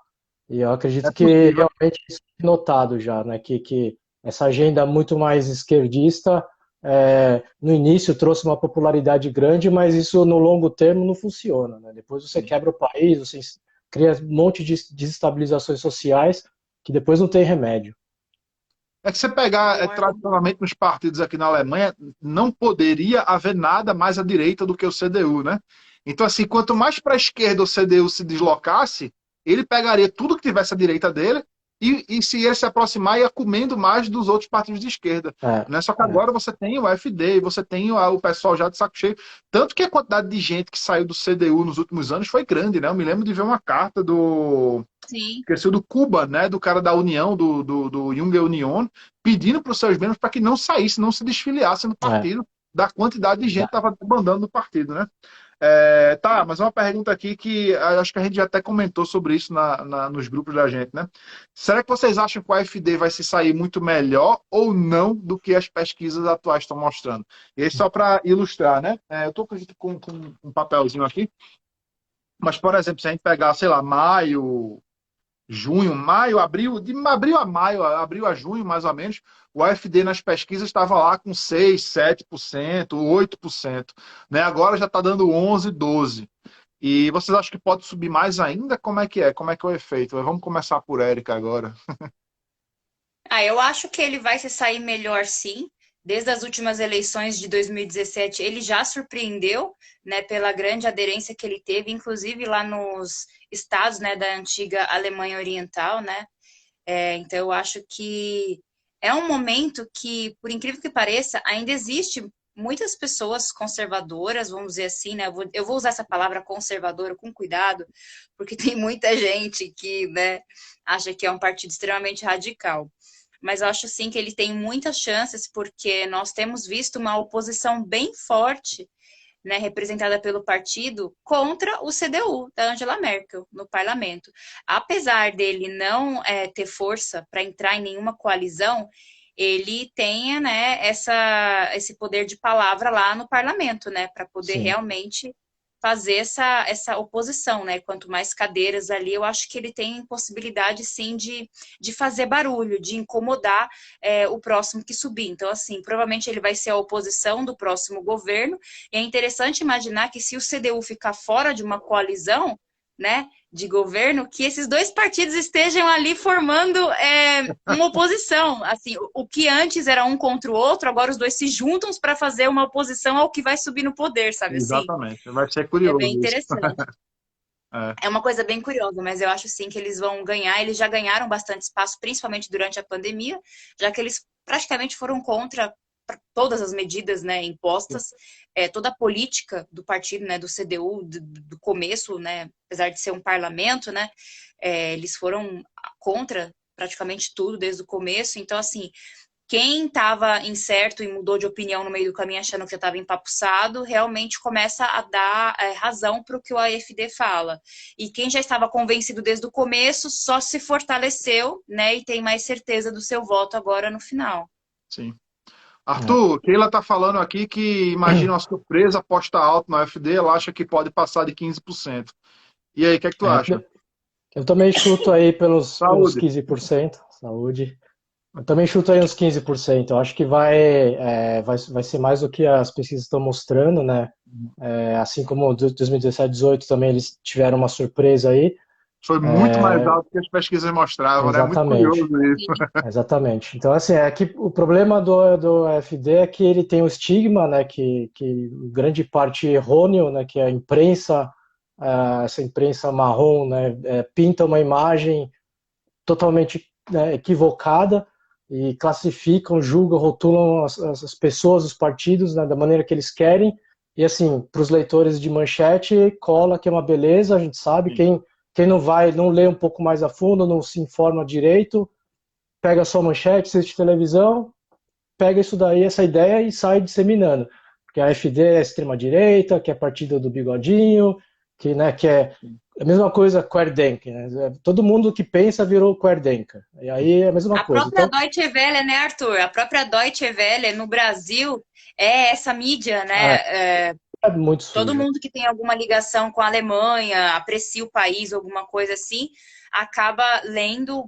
E eu acredito que realmente isso é notado já, né? Que essa agenda muito mais esquerdista, no início trouxe uma popularidade grande, mas isso no longo termo não funciona, né? Depois você quebra o país, você cria um monte de desestabilizações sociais que depois não tem remédio. É que você pegar tradicionalmente nos partidos aqui na Alemanha, não poderia haver nada mais à direita do que o CDU, né? Então, assim, quanto mais para a esquerda o CDU se deslocasse, ele pegaria tudo que tivesse à direita dele e se ele se aproximar, ia comendo mais dos outros partidos de esquerda. Né? Só que agora você tem o AfD, você tem o pessoal já de saco cheio. Tanto que a quantidade de gente que saiu do CDU nos últimos anos foi grande, né? Eu me lembro de ver uma carta do... Sim. do Cuba, né? Do cara da União, do Junge Union, pedindo para os seus membros para que não saísse, não se desfiliasse no partido, da quantidade de gente que estava abandonando o partido, né? Tá, mas uma pergunta aqui que acho que a gente já até comentou sobre isso nos grupos da gente, né? Será que vocês acham que o AfD vai se sair muito melhor ou não do que as pesquisas atuais estão mostrando? E aí, só para ilustrar, né? Eu estou com um papelzinho aqui, mas, por exemplo, se a gente pegar, sei lá, abril a junho, mais ou menos, o AfD nas pesquisas estava lá com 6, 7%, 8%. Né? Agora já está dando 11, 12%. E vocês acham que pode subir mais ainda? Como é que é? Como é que é o efeito? Vamos começar por Érica agora. Eu acho que ele vai se sair melhor, sim. Desde as últimas eleições de 2017, ele já surpreendeu, né, pela grande aderência que ele teve, inclusive lá nos estados, né, da antiga Alemanha Oriental, né? Então, eu acho que é um momento que, por incrível que pareça, ainda existe muitas pessoas conservadoras, vamos dizer assim, né? Eu vou usar essa palavra conservadora com cuidado, porque tem muita gente que, né, acha que é um partido extremamente radical. Mas eu acho, sim, que ele tem muitas chances, porque nós temos visto uma oposição bem forte, né, representada pelo partido, contra o CDU, da Angela Merkel, no parlamento. Apesar dele não ter força para entrar em nenhuma coalizão, ele tenha, né, esse poder de palavra lá no parlamento, né, para poder realmente fazer essa oposição, né? Quanto mais cadeiras ali, eu acho que ele tem possibilidade, sim, de fazer barulho, de incomodar o próximo que subir. Então, assim, provavelmente ele vai ser a oposição do próximo governo. E é interessante imaginar que se o CDU ficar fora de uma coalizão, né, de governo, que esses dois partidos estejam ali formando uma oposição. Assim, o que antes era um contra o outro, agora os dois se juntam para fazer uma oposição ao que vai subir no poder, sabe? Exatamente, vai ser curioso. É bem interessante. É uma coisa bem curiosa, mas eu acho, sim, que eles vão ganhar. Eles já ganharam bastante espaço, principalmente durante a pandemia, já que eles praticamente foram contra todas as medidas, né, impostas, toda a política do partido, né, do CDU, do começo, né, apesar de ser um parlamento, né, eles foram contra praticamente tudo desde o começo. Então, assim, quem estava incerto e mudou de opinião no meio do caminho achando que já estava empapuçado, realmente começa a dar razão para o que o AfD fala. E quem já estava convencido desde o começo só se fortaleceu, né, e tem mais certeza do seu voto agora no final. Sim. Arthur, Keila está falando aqui que imagina uma surpresa, aposta alto no AfD, ela acha que pode passar de 15%. E aí, o que é que tu acha? Eu também chuto aí pelos 15%. Saúde. Eu também chuto aí uns 15%. Eu acho que vai ser mais do que as pesquisas estão mostrando, né? Assim como 2017, 2018 também eles tiveram uma surpresa aí. Foi muito mais alto do que as pesquisas mostravam, né? Muito Exatamente. curioso isso. Exatamente. Então, assim, é que o problema do AfD é que ele tem o estigma, né, que grande parte errôneo, né, que a imprensa, essa imprensa marrom, né, pinta uma imagem totalmente, né, equivocada e classificam, julgam, rotulam as pessoas, os partidos, né, da maneira que eles querem. E, assim, para os leitores de manchete, cola que é uma beleza, a gente sabe. Sim. Quem não lê um pouco mais a fundo, não se informa direito, pega só manchete, assiste televisão, pega isso daí, essa ideia e sai disseminando. Porque a AfD é extrema-direita, que é partido do bigodinho, que é a mesma coisa Querdenker, né? Todo mundo que pensa virou Querdenker. E aí é a mesma A coisa. própria Então, Deutsche Welle, né, Arthur? A própria Deutsche Welle no Brasil é essa mídia, né? é muito Todo suja. mundo que tem alguma ligação com a Alemanha, aprecia o país, alguma coisa assim, acaba lendo,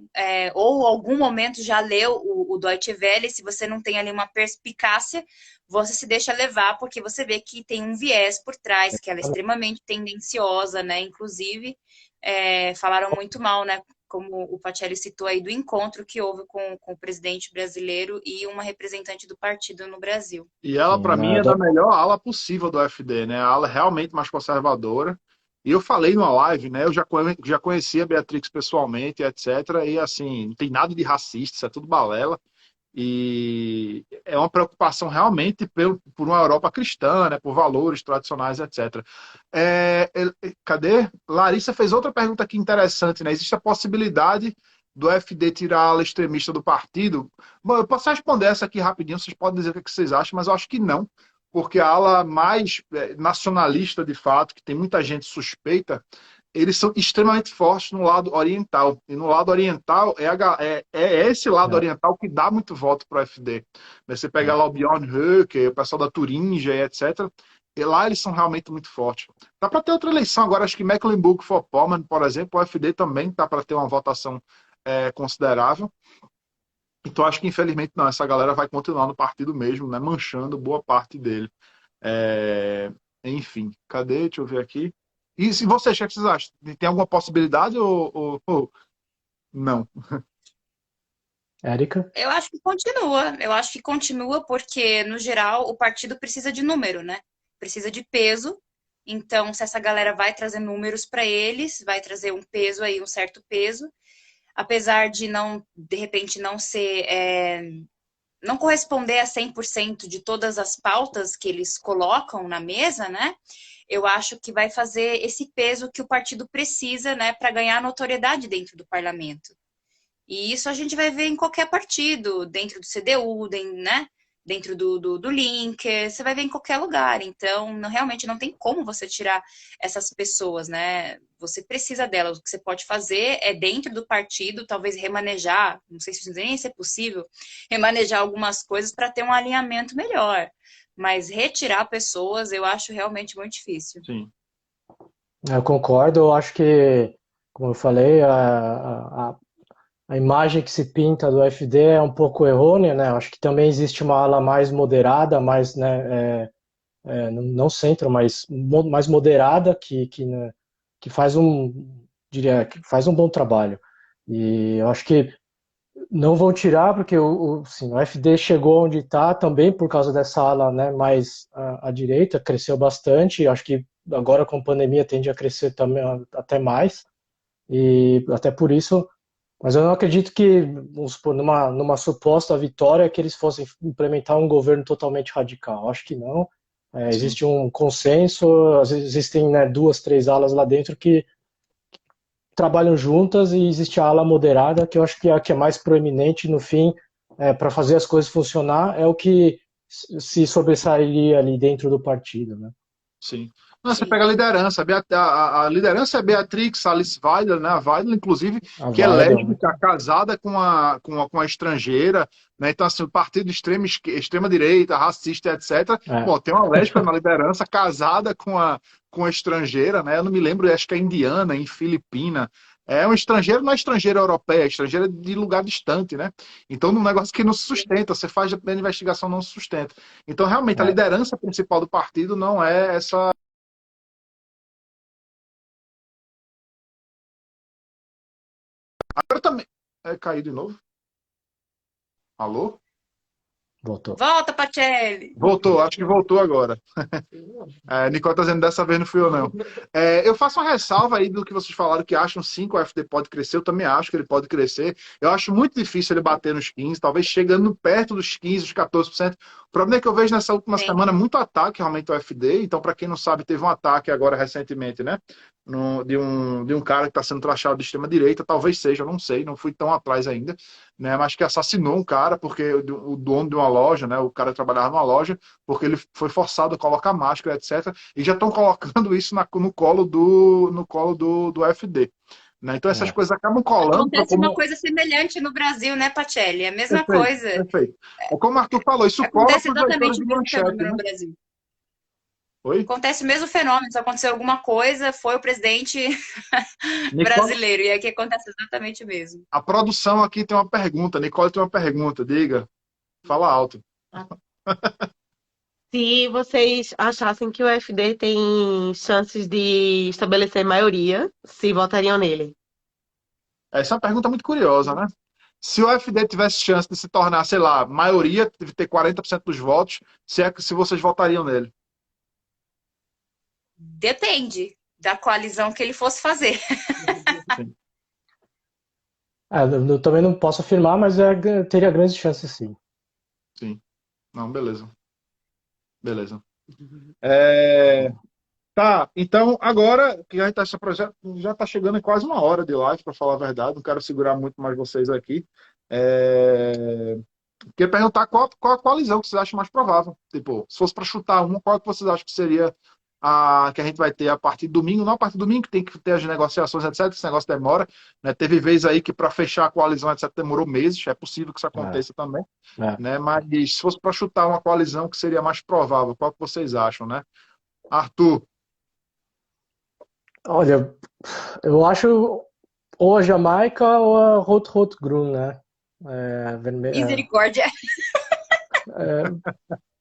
ou algum momento já leu o Deutsche Welle. Se você não tem ali uma perspicácia, você se deixa levar, porque você vê que tem um viés por trás, que ela é extremamente tendenciosa, né? Inclusive, falaram muito mal, né? Como o Pacelli citou aí, do encontro que houve com o presidente brasileiro e uma representante do partido no Brasil. E ela, Sim, para mim, é da melhor ala possível do FD, né? A ala realmente mais conservadora. E eu falei numa live, né? Eu já conhecia a Beatrix pessoalmente, etc. E, assim, não tem nada de racista, isso é tudo balela. E é uma preocupação realmente por uma Europa cristã, né? Por valores tradicionais, etc. Cadê? Larissa fez outra pergunta aqui interessante, né? Existe a possibilidade do FD tirar a ala extremista do partido? Bom, eu posso responder essa aqui rapidinho, vocês podem dizer o que vocês acham, mas eu acho que não, porque a ala mais nacionalista, de fato, que tem muita gente suspeita, eles são extremamente fortes no lado oriental. E no lado oriental, é esse lado oriental que dá muito voto para o FD. Você pega lá o Bjorn Höcke, o pessoal da Turingia, etc. E lá eles são realmente muito fortes. Dá para ter outra eleição agora, acho que Mecklenburg-Vorpommern, por exemplo, o FD também dá para ter uma votação considerável. Então acho que infelizmente não, essa galera vai continuar no partido mesmo, né, manchando boa parte dele. Enfim, cadê? Deixa eu ver aqui. E se vocês, o que vocês acham? Tem alguma possibilidade ou não? Érica? Eu acho que continua. Eu acho que continua porque, no geral, o partido precisa de número, né? Precisa de peso. Então, se essa galera vai trazer números para eles, vai trazer um peso aí, um certo peso, apesar de não, de repente, não ser, não corresponder a 100% de todas as pautas que eles colocam na mesa, né? Eu acho que vai fazer esse peso que o partido precisa, né, para ganhar notoriedade dentro do parlamento. E isso a gente vai ver em qualquer partido, dentro do CDU, né? Dentro do Link, você vai ver em qualquer lugar. Então, realmente não tem como você tirar essas pessoas, né? Você precisa delas. O que você pode fazer é, dentro do partido, talvez remanejar, não sei se nem se é possível, remanejar algumas coisas para ter um alinhamento melhor. Mas retirar pessoas, eu acho realmente muito difícil. Sim. Eu concordo, eu acho que, como eu falei, a imagem que se pinta do FD é um pouco errônea, né? Eu acho que também existe uma ala mais moderada, mais, né, não centro, mas mais moderada, né, que faz que faz um bom trabalho. E eu acho que não vão tirar, porque assim, o FD chegou onde está também por causa dessa ala, né, mais à direita, cresceu bastante. Acho que agora com a pandemia tende a crescer também até mais. E até por isso, mas eu não acredito que, vamos supor, numa suposta vitória, que eles fossem implementar um governo totalmente radical. Acho que não. Existe um consenso, às vezes existem, né, duas, três alas lá dentro que trabalham juntas e existe a ala moderada, que eu acho que é a que é mais proeminente no fim, para fazer as coisas funcionar, é o que se sobressairia ali dentro do partido, né? Sim. Não, você pega a liderança. A liderança é Beatrix, Alice Weidel, né? A Weidel, inclusive, que é lésbica, casada com uma estrangeira, né? Então, assim, o partido de extrema direita, racista, etc. Bom, tem uma lésbica na liderança, casada com a estrangeira, né? Eu não me lembro, acho que é indiana, em Filipina. É um estrangeiro, não é estrangeira europeia, é estrangeira de lugar distante, né? Então, num negócio que não se sustenta, você faz a investigação, não se sustenta. Então, realmente, a liderança principal do partido não é essa caiu de novo. Alô? Voltou. Volta, Pacelli! Voltou, acho que voltou agora. Nicole tá dizendo, dessa vez não fui eu, não. Eu faço uma ressalva aí do que vocês falaram, que acham sim que o FD pode crescer. Eu também acho que ele pode crescer. Eu acho muito difícil ele bater nos 15, talvez chegando perto dos 15, dos 14%. O problema é que eu vejo nessa última Sim. semana muito ataque realmente ao FD. Então, para quem não sabe, teve um ataque agora recentemente, né? De um cara que está sendo taxado de extrema-direita, talvez seja, eu não sei, não fui tão atrás ainda, né? Mas que assassinou um cara, porque o dono de uma loja, né? O cara trabalhava numa loja, porque ele foi forçado a colocar máscara, etc. E já estão colocando isso no colo do FD. Né? Então essas coisas acabam colando. Acontece uma coisa semelhante no Brasil, né, Pacelli? É a mesma Perfeito, coisa. perfeito. É como o Arthur falou, isso cola Acontece para os leitores exatamente de o mesmo manchete, fenômeno né? no Brasil. Oi? Acontece o mesmo fenômeno. Se acontecer alguma coisa, foi o presidente Nicole, brasileiro. E aqui acontece exatamente o mesmo. a produção aqui tem uma pergunta. Nicole tem uma pergunta, diga. Fala alto. Se vocês achassem que o FD tem chances de estabelecer maioria, se votariam nele. Essa é uma pergunta muito curiosa, né? Se o FD tivesse chance de se tornar, sei lá, maioria, de ter 40% dos votos, se vocês votariam nele. Depende da coalizão que ele fosse fazer. Sim. Eu também não posso afirmar, mas teria grandes chances, sim. Sim. Não, beleza. Beleza. Tá, então agora que a gente já está chegando em quase uma hora de live, para falar a verdade, não quero segurar muito mais vocês aqui. Queria perguntar qual a coalizão que vocês acham mais provável. Tipo, se fosse para chutar uma, qual que vocês acham que seria a que a gente vai ter a partir de domingo? Não a partir de domingo, que tem que ter as negociações, etc. Esse negócio demora. Né? Teve vez aí que para fechar a coalizão, etc., demorou meses. É possível que isso aconteça também. Né? Mas se fosse para chutar uma coalizão que seria mais provável, qual que vocês acham, né? Arthur. Olha, eu acho ou a Jamaica ou a Rot-Rot-Grün, né? Misericórdia.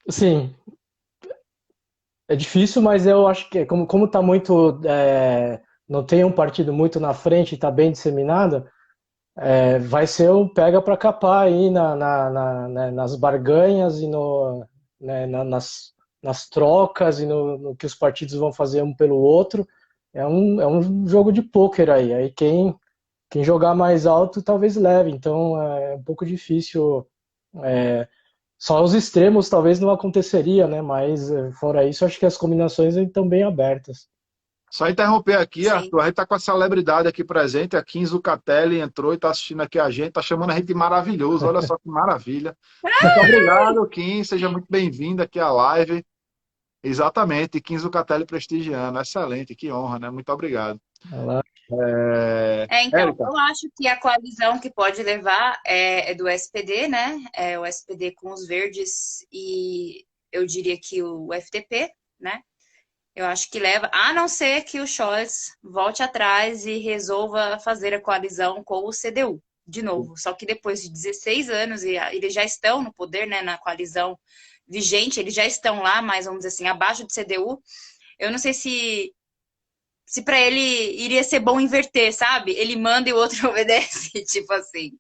Sim, é difícil, mas eu acho que como tá muito, não tem um partido muito na frente, está bem disseminado, vai ser um pega para capar aí nas barganhas e nas trocas e no que os partidos vão fazer um pelo outro. É um jogo de pôquer aí. Aí quem jogar mais alto talvez leve. Então é um pouco difícil. Só os extremos talvez não aconteceria, né? Mas fora isso, acho que as combinações estão bem abertas. Só interromper aqui, Sim. Arthur, a gente tá com a celebridade aqui presente, a Kim Zucatelli entrou e tá assistindo aqui a gente, tá chamando a gente de maravilhoso, olha só que maravilha. Muito obrigado, Kim, seja muito bem-vinda aqui à live. Exatamente, Kim Zucatelli prestigiando, excelente, que honra, né? Muito obrigado. Olá. Então, Érica. eu acho que a coalizão que pode levar é do SPD, né? É o SPD com os verdes e eu diria que o FDP, né? Eu acho que leva, a não ser que o Scholz volte atrás e resolva fazer a coalizão com o CDU, de novo. Só que depois de 16 anos, e eles já estão no poder, né, na coalizão vigente, eles já estão lá, mas vamos dizer assim, abaixo do CDU. Eu não sei se para ele iria ser bom inverter, sabe? Ele manda e o outro obedece, tipo assim.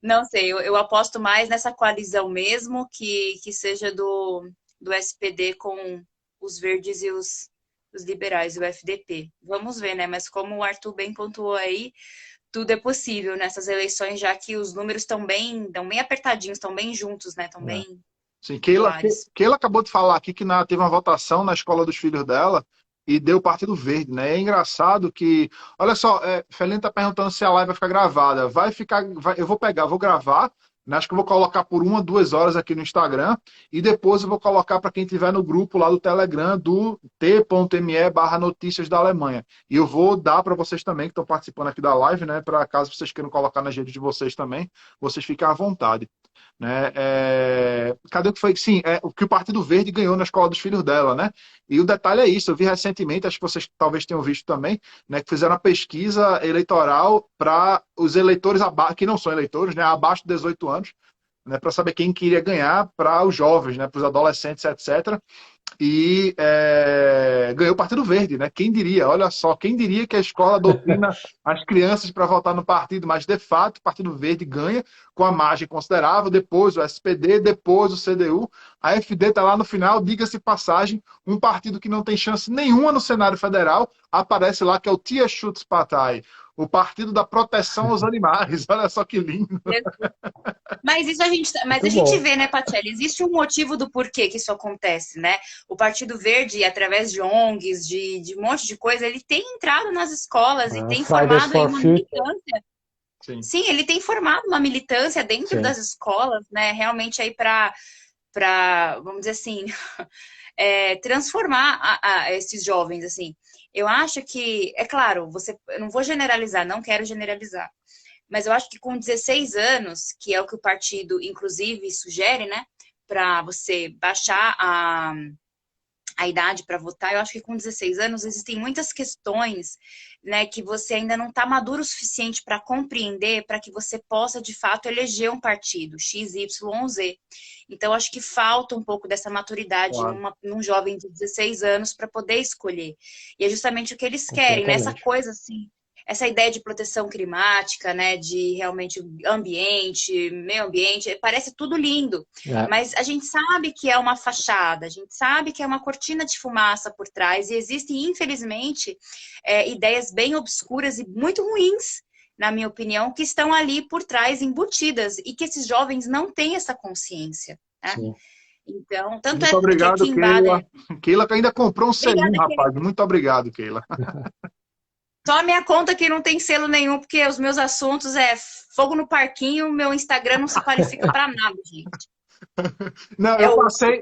Não sei, eu aposto mais nessa coalizão mesmo, que seja do SPD com os verdes e os liberais, o FDP. Vamos ver, né? Mas como o Arthur bem pontuou aí, tudo é possível nessas eleições, já que os números estão bem apertadinhos, estão bem juntos, né? Estão bem... Sim, Keila acabou de falar aqui que teve uma votação na escola dos filhos dela e deu Partido Verde, né? É engraçado que... Olha só, Felene tá perguntando se a live vai ficar gravada. Eu vou gravar, né? Acho que eu vou colocar por 1, 2 horas aqui no Instagram e depois eu vou colocar para quem estiver no grupo lá do Telegram do t.me/notícias da Alemanha. E eu vou dar para vocês também que estão participando aqui da live, né? Para caso vocês queiram colocar nas redes de vocês também, vocês fiquem à vontade. Né? Cadê o que foi? Sim, o que o Partido Verde ganhou na escola dos filhos dela, né? E o detalhe é isso, eu vi recentemente, acho que vocês talvez tenham visto também, né, que fizeram uma pesquisa eleitoral para os eleitores que não são eleitores, né, abaixo de 18 anos, né, para saber quem queria ganhar para os jovens, né, para os adolescentes, etc. e ganhou o Partido Verde, né? Quem diria? Olha só, quem diria que a escola doutrina as crianças para votar no partido, mas de fato o Partido Verde ganha com a margem considerável, depois o SPD, depois o CDU, a AfD está lá no final, diga-se passagem, um partido que não tem chance nenhuma no cenário federal, aparece lá que é o Tierschutzpartei, o Partido da Proteção aos Animais. Olha só que lindo. Mas isso mas a Muito gente bom. vê, né, Patielli? Existe um motivo do porquê que isso acontece, né? O Partido Verde, através de ONGs, de um monte de coisa, ele tem entrado nas escolas e tem Fridays formado aí for uma Future. militância. Sim. Sim, ele tem formado uma militância dentro Sim. das escolas, né? Realmente aí para, vamos dizer assim, transformar esses jovens, assim. Eu acho que, é claro, eu não vou generalizar, não quero generalizar. Mas eu acho que com 16 anos, que é o que o partido, inclusive, sugere, né? Para você baixar a idade para votar, eu acho que com 16 anos existem muitas questões, né, que você ainda não está maduro o suficiente para compreender, para que você possa, de fato, eleger um partido, X, Y ou Z. Então, acho que falta um pouco dessa maturidade Claro. num jovem de 16 anos para poder escolher. E é justamente o que eles querem, né? Essa coisa assim, essa ideia de proteção climática, né, de realmente ambiente, meio ambiente, parece tudo lindo, mas a gente sabe que é uma fachada, a gente sabe que é uma cortina de fumaça por trás e existem, infelizmente, ideias bem obscuras e muito ruins, na minha opinião, que estão ali por trás embutidas e que esses jovens não têm essa consciência, né? Sim. Então, tanto Muito é que obrigado, aqui em Keila. Baden... Keila que ainda comprou um selinho, Obrigada, rapaz. Muito obrigado, Keila. Só a minha conta que não tem selo nenhum, porque os meus assuntos é fogo no parquinho, meu Instagram não se qualifica para nada, gente. Não,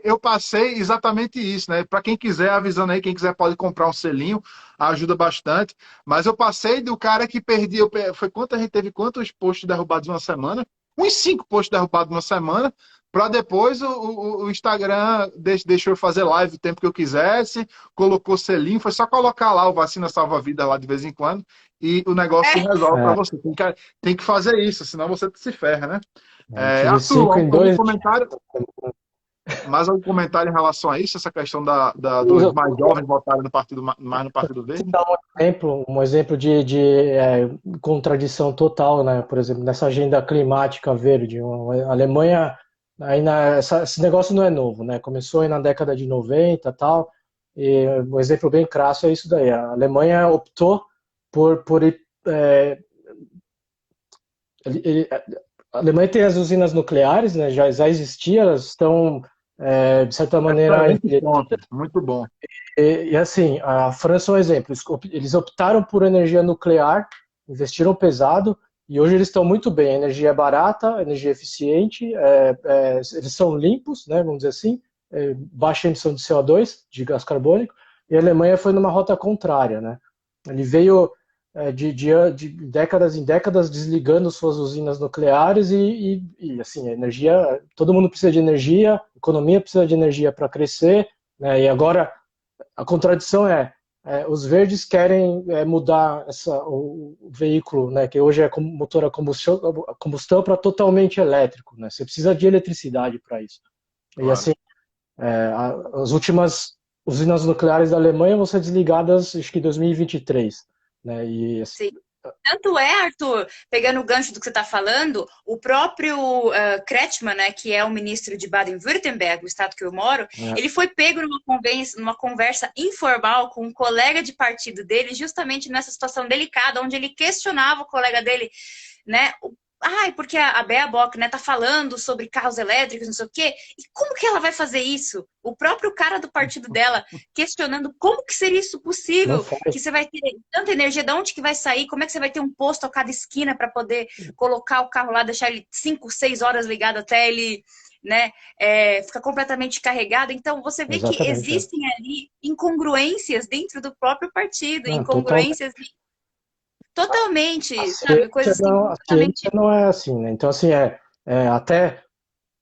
eu passei exatamente isso, né? Para quem quiser, avisando aí, quem quiser pode comprar um selinho, ajuda bastante. Mas eu passei do cara que perdia. Foi quanto a gente teve quantos posts derrubados em uma semana? Uns 5 posts derrubados numa semana. Para depois o Instagram deixou eu fazer live o tempo que eu quisesse, colocou selinho, foi só colocar lá o vacina salva-vida lá de vez em quando e o negócio se resolve para você. Tem que fazer isso, senão você se ferra, né? Tive Arthur, 5 em algum 2 comentário? Mais algum comentário em relação a isso, essa questão dos mais jovens votarem no partido, mais no Partido Verde? Dar um exemplo de contradição total, né? Por exemplo, nessa agenda climática verde, a Alemanha, esse negócio não é novo, né? Começou aí na década de 90 e tal, e um exemplo bem crasso é isso daí. A Alemanha optou por a Alemanha tem as usinas nucleares, né? Já existiam, elas estão de certa maneira Excelente ponto, muito bom. e assim, a França é um exemplo. Eles optaram por energia nuclear, investiram pesado e hoje eles estão muito bem. A energia é barata, a energia é eficiente, eles são limpos, né, vamos dizer assim, baixa emissão de CO2, de gás carbônico, e a Alemanha foi numa rota contrária, né? Ele veio de décadas em décadas desligando suas usinas nucleares e assim, a energia, todo mundo precisa de energia, a economia precisa de energia para crescer, né? E agora a contradição os verdes querem mudar o veículo, né, que hoje é motor a combustão para totalmente elétrico, né? Você precisa de eletricidade para isso. Claro. E assim, as últimas usinas nucleares da Alemanha vão ser desligadas, acho que em 2023, né? E sim. Tanto é, Arthur, pegando o gancho do que você está falando, o próprio Kretschmann, né, que é o ministro de Baden-Württemberg, o estado que eu moro, ele foi pego numa conversa informal com um colega de partido dele, justamente nessa situação delicada, onde ele questionava o colega dele, né, porque a Baerbock, né, tá falando sobre carros elétricos, não sei o quê, e como que ela vai fazer isso? O próprio cara do partido dela questionando como que seria isso possível, que você vai ter tanta energia, de onde que vai sair, como é que você vai ter um posto a cada esquina para poder colocar o carro lá, deixar ele 5, 6 horas ligado até ele, né, ficar completamente carregado. Então, você vê que existem ali incongruências dentro do próprio partido, incongruências... Totalmente, sabe? Coisas que totalmente... não é assim, né? Então, assim, até,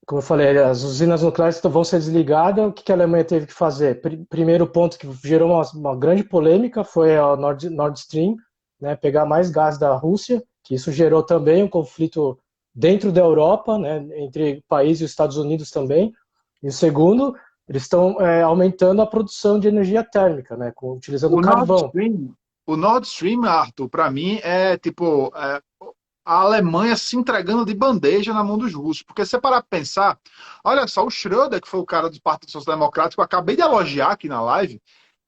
como eu falei, as usinas nucleares vão ser desligadas. O que a Alemanha teve que fazer? Primeiro ponto que gerou uma grande polêmica foi a Nord Stream, né? Pegar mais gás da Rússia, que isso gerou também um conflito dentro da Europa, né? Entre o país e os Estados Unidos também. E o segundo eles estão aumentando a produção de energia térmica, né, utilizando O Nord carvão. Stream, o Nord Stream, Arthur, para mim é tipo a Alemanha se entregando de bandeja na mão dos russos. Porque se você parar para pensar, olha só, o Schröder, que foi o cara do Partido Social Democrático, eu acabei de elogiar aqui na live,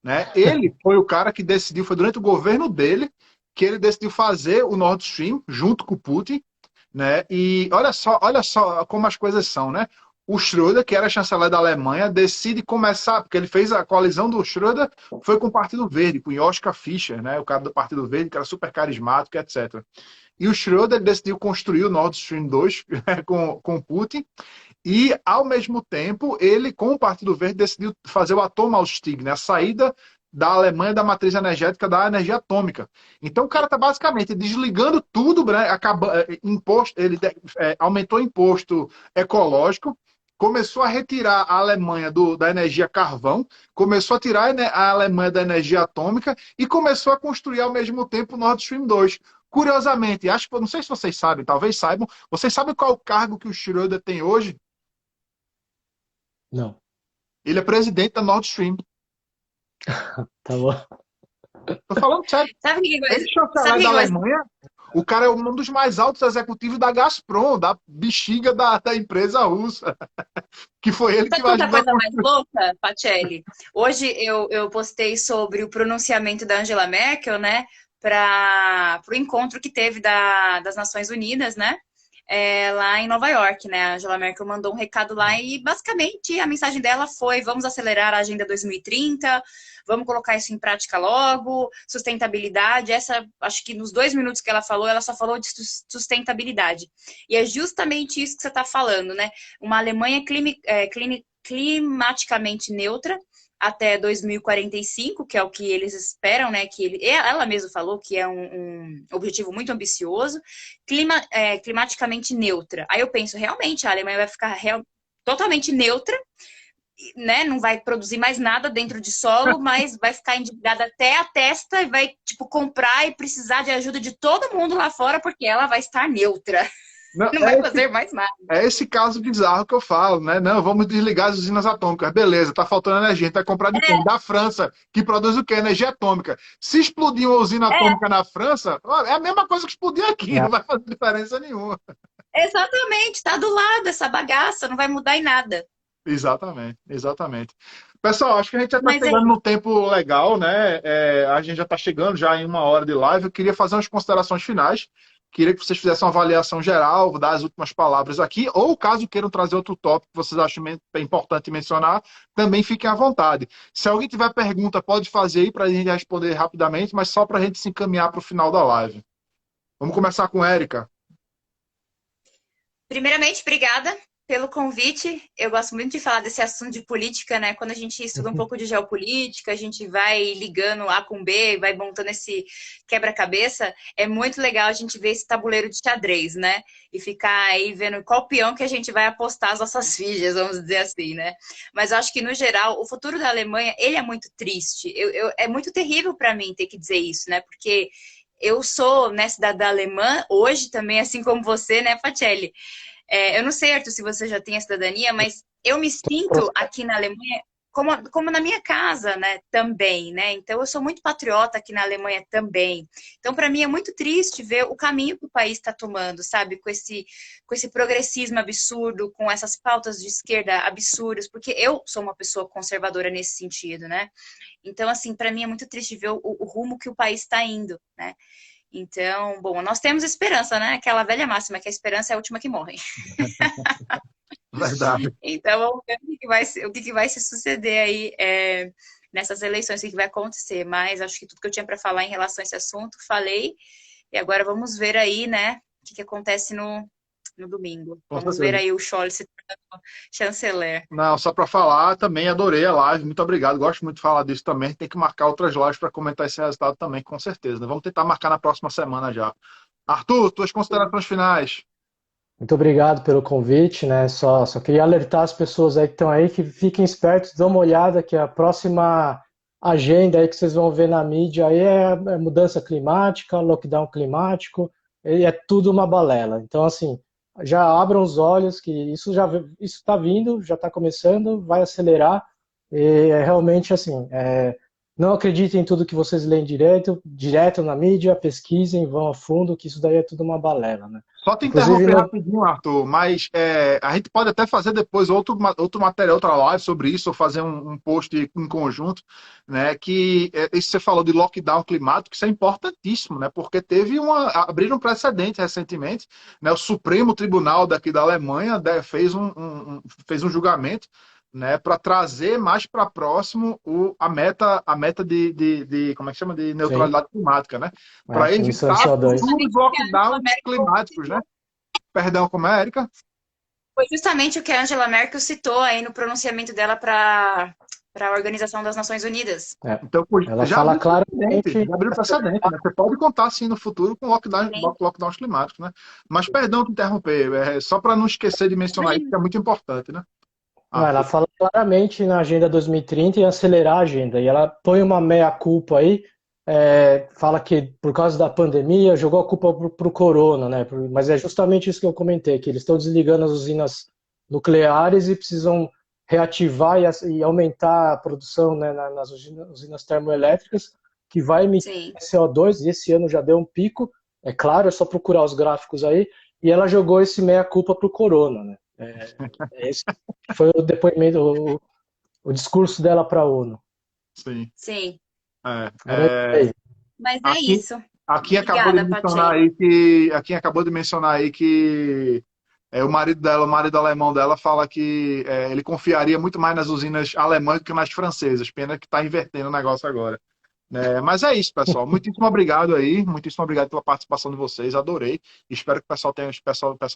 né? Ele foi o cara que decidiu, foi durante o governo dele, que ele decidiu fazer o Nord Stream junto com o Putin, né? E olha só como as coisas são, né? O Schröder, que era chanceler da Alemanha, decide começar, porque ele fez a coalizão do Schröder, foi com o Partido Verde, com o Joschka Fischer, né? O cara do Partido Verde, que era super carismático, etc. E o Schröder decidiu construir o Nord Stream 2 com Putin, e, ao mesmo tempo, ele, com o Partido Verde, decidiu fazer o Atomausstieg, né? A saída da Alemanha da matriz energética da energia atômica. Então, o cara está basicamente desligando tudo, né? Ele aumentou o imposto ecológico, começou a retirar a Alemanha da energia carvão, começou a tirar a Alemanha da energia atômica e começou a construir ao mesmo tempo o Nord Stream 2. Curiosamente, não sei se vocês sabem, talvez saibam, vocês sabem qual é o cargo que o Schröder tem hoje? Não. Ele é presidente da Nord Stream. Tá bom. Tô falando sério. Sabe o que Ele é chanceler da Alemanha. O cara é um dos mais altos executivos da Gazprom, da bexiga da empresa russa. Que foi ele Sabe que vai outra ajudar. coisa mais louca, Pacelli? Hoje eu postei sobre o pronunciamento da Angela Merkel, né? Para o encontro que teve das Nações Unidas, né? Lá em Nova York, né? A Angela Merkel mandou um recado lá e basicamente a mensagem dela foi: vamos acelerar a Agenda 2030, vamos colocar isso em prática logo, sustentabilidade. Acho que nos 2 minutos que ela falou, ela só falou de sustentabilidade. E é justamente isso que você está falando, né? Uma Alemanha climaticamente neutra até 2045, que é o que eles esperam, né? Ela mesma falou que é um objetivo muito ambicioso, climaticamente neutra. Aí eu penso, realmente, a Alemanha vai ficar totalmente neutra, né? Não vai produzir mais nada dentro de solo, mas vai ficar endividada até a testa e vai, tipo, comprar e precisar de ajuda de todo mundo lá fora, porque ela vai estar neutra. Não vai fazer mais nada. É esse caso bizarro que eu falo, né? Não, vamos desligar as usinas atômicas. Beleza, tá faltando energia. A gente vai comprar de quem? Da França, que produz o quê? Energia atômica. Se explodir uma usina atômica na França, é a mesma coisa que explodir aqui. Não vai fazer diferença nenhuma. Exatamente, tá do lado essa bagaça, não vai mudar em nada. Exatamente, exatamente. Pessoal, acho que a gente já está chegando no tempo legal, né? A gente já está chegando já em 1 hora de live. Eu queria fazer umas considerações finais. Queria que vocês fizessem uma avaliação geral, dar as últimas palavras aqui, ou caso queiram trazer outro tópico que vocês acham importante mencionar, também fiquem à vontade. Se alguém tiver pergunta, pode fazer aí para a gente responder rapidamente, mas só para a gente se encaminhar para o final da live. Vamos começar com a Érica. Primeiramente, obrigada pelo convite. Eu gosto muito de falar desse assunto de política, né? Quando a gente estuda um pouco de geopolítica, a gente vai ligando A com B, vai montando esse quebra-cabeça. É muito legal a gente ver esse tabuleiro de xadrez, né? E ficar aí vendo qual peão que a gente vai apostar as nossas fichas, vamos dizer assim, né? Mas eu acho que, no geral, o futuro da Alemanha, ele é muito triste. É muito terrível para mim ter que dizer isso, né? Porque eu sou, né, cidadã alemã, hoje também, assim como você, né, Pacelli? Eu não sei, Arthur, se você já tem a cidadania, mas eu me sinto aqui na Alemanha como na minha casa, né, também, né? Então, eu sou muito patriota aqui na Alemanha também. Então, para mim, é muito triste ver o caminho que o país está tomando, sabe? Com esse progressismo absurdo, com essas pautas de esquerda absurdas, porque eu sou uma pessoa conservadora nesse sentido, né? Então, assim, para mim é muito triste ver o rumo que o país está indo, né? Então, bom, nós temos esperança, né? Aquela velha máxima, que a esperança é a última que morre. Verdade. Então, vamos ver o que vai se suceder aí nessas eleições, o que vai acontecer. Mas acho que tudo que eu tinha para falar em relação a esse assunto, falei. E agora vamos ver aí, né, o que acontece no domingo. Vamos ver aí o Scholz se tornando chanceler. Não, só para falar, também adorei a live, muito obrigado, gosto muito de falar disso também, tem que marcar outras lives para comentar esse resultado também, com certeza. Vamos tentar marcar na próxima semana já. Arthur, tuas considerações finais. Muito obrigado pelo convite, né? Só queria alertar as pessoas aí que estão aí, que fiquem espertos, dão uma olhada que a próxima agenda aí que vocês vão ver na mídia aí é mudança climática, lockdown climático, é tudo uma balela. Então, assim, já abram os olhos que isso está vindo, já está começando, vai acelerar. E realmente assim, não acreditem em tudo que vocês leem direto na mídia, pesquisem, vão a fundo, que isso daí é tudo uma balela, né? Só te Inclusive, interromper rapidinho, Arthur, mas a gente pode até fazer depois outro material, outra live sobre isso, ou fazer um post em conjunto, né? Que isso você falou de lockdown climático, isso é importantíssimo, né? Porque abriram um precedente recentemente, né? O Supremo Tribunal daqui da Alemanha fez um julgamento, né, para trazer mais para próximo a meta de como é que chama? De neutralidade climática, né? Para emissão de evitar CO2. futuros lockdowns climáticos, né? Perdão, como é, Érica? Foi justamente o que a Angela Merkel citou aí no pronunciamento dela para a Organização das Nações Unidas. Então, ela fala claramente. Já abriu precedente, né? Você pode contar, sim, no futuro com lockdowns climáticos, né? Mas, perdão te interromper, só para não esquecer de mencionar isso, que é muito importante, né? Ela fala claramente na Agenda 2030 em acelerar a agenda. E ela põe uma meia-culpa aí, fala que por causa da pandemia jogou a culpa pro corona, né? Mas é justamente isso que eu comentei, que eles estão desligando as usinas nucleares e precisam reativar e aumentar a produção, né, nas usinas termoelétricas, que vai emitir CO2, e esse ano já deu um pico, é claro, é só procurar os gráficos aí, e ela jogou esse meia-culpa pro corona, né? Esse foi o depoimento, o discurso dela para a ONU. Sim. Sim. Mas isso. Aqui acabou de mencionar aí que o marido alemão dela, fala que ele confiaria muito mais nas usinas alemãs do que nas francesas. Pena que está invertendo o negócio agora. Mas é isso, pessoal. Muitíssimo obrigado aí. Muitíssimo obrigado pela participação de vocês. Adorei. Espero que o pessoal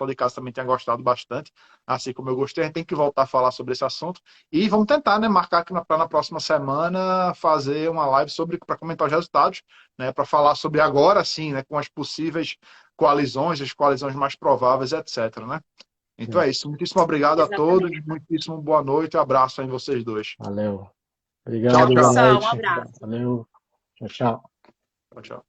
de casa também tenha gostado bastante. Assim como eu gostei, a gente tem que voltar a falar sobre esse assunto. E vamos tentar, né, marcar aqui na próxima semana fazer uma live para comentar os resultados, né, para falar sobre agora sim, né, com as possíveis coalizões, as coalizões mais prováveis, etc. Né? Então é isso. Muitíssimo obrigado a todos. Muitíssimo boa noite. Abraço aí em vocês dois. Valeu. Obrigado, pessoal. Um abraço. Valeu. Tchau. Tchau.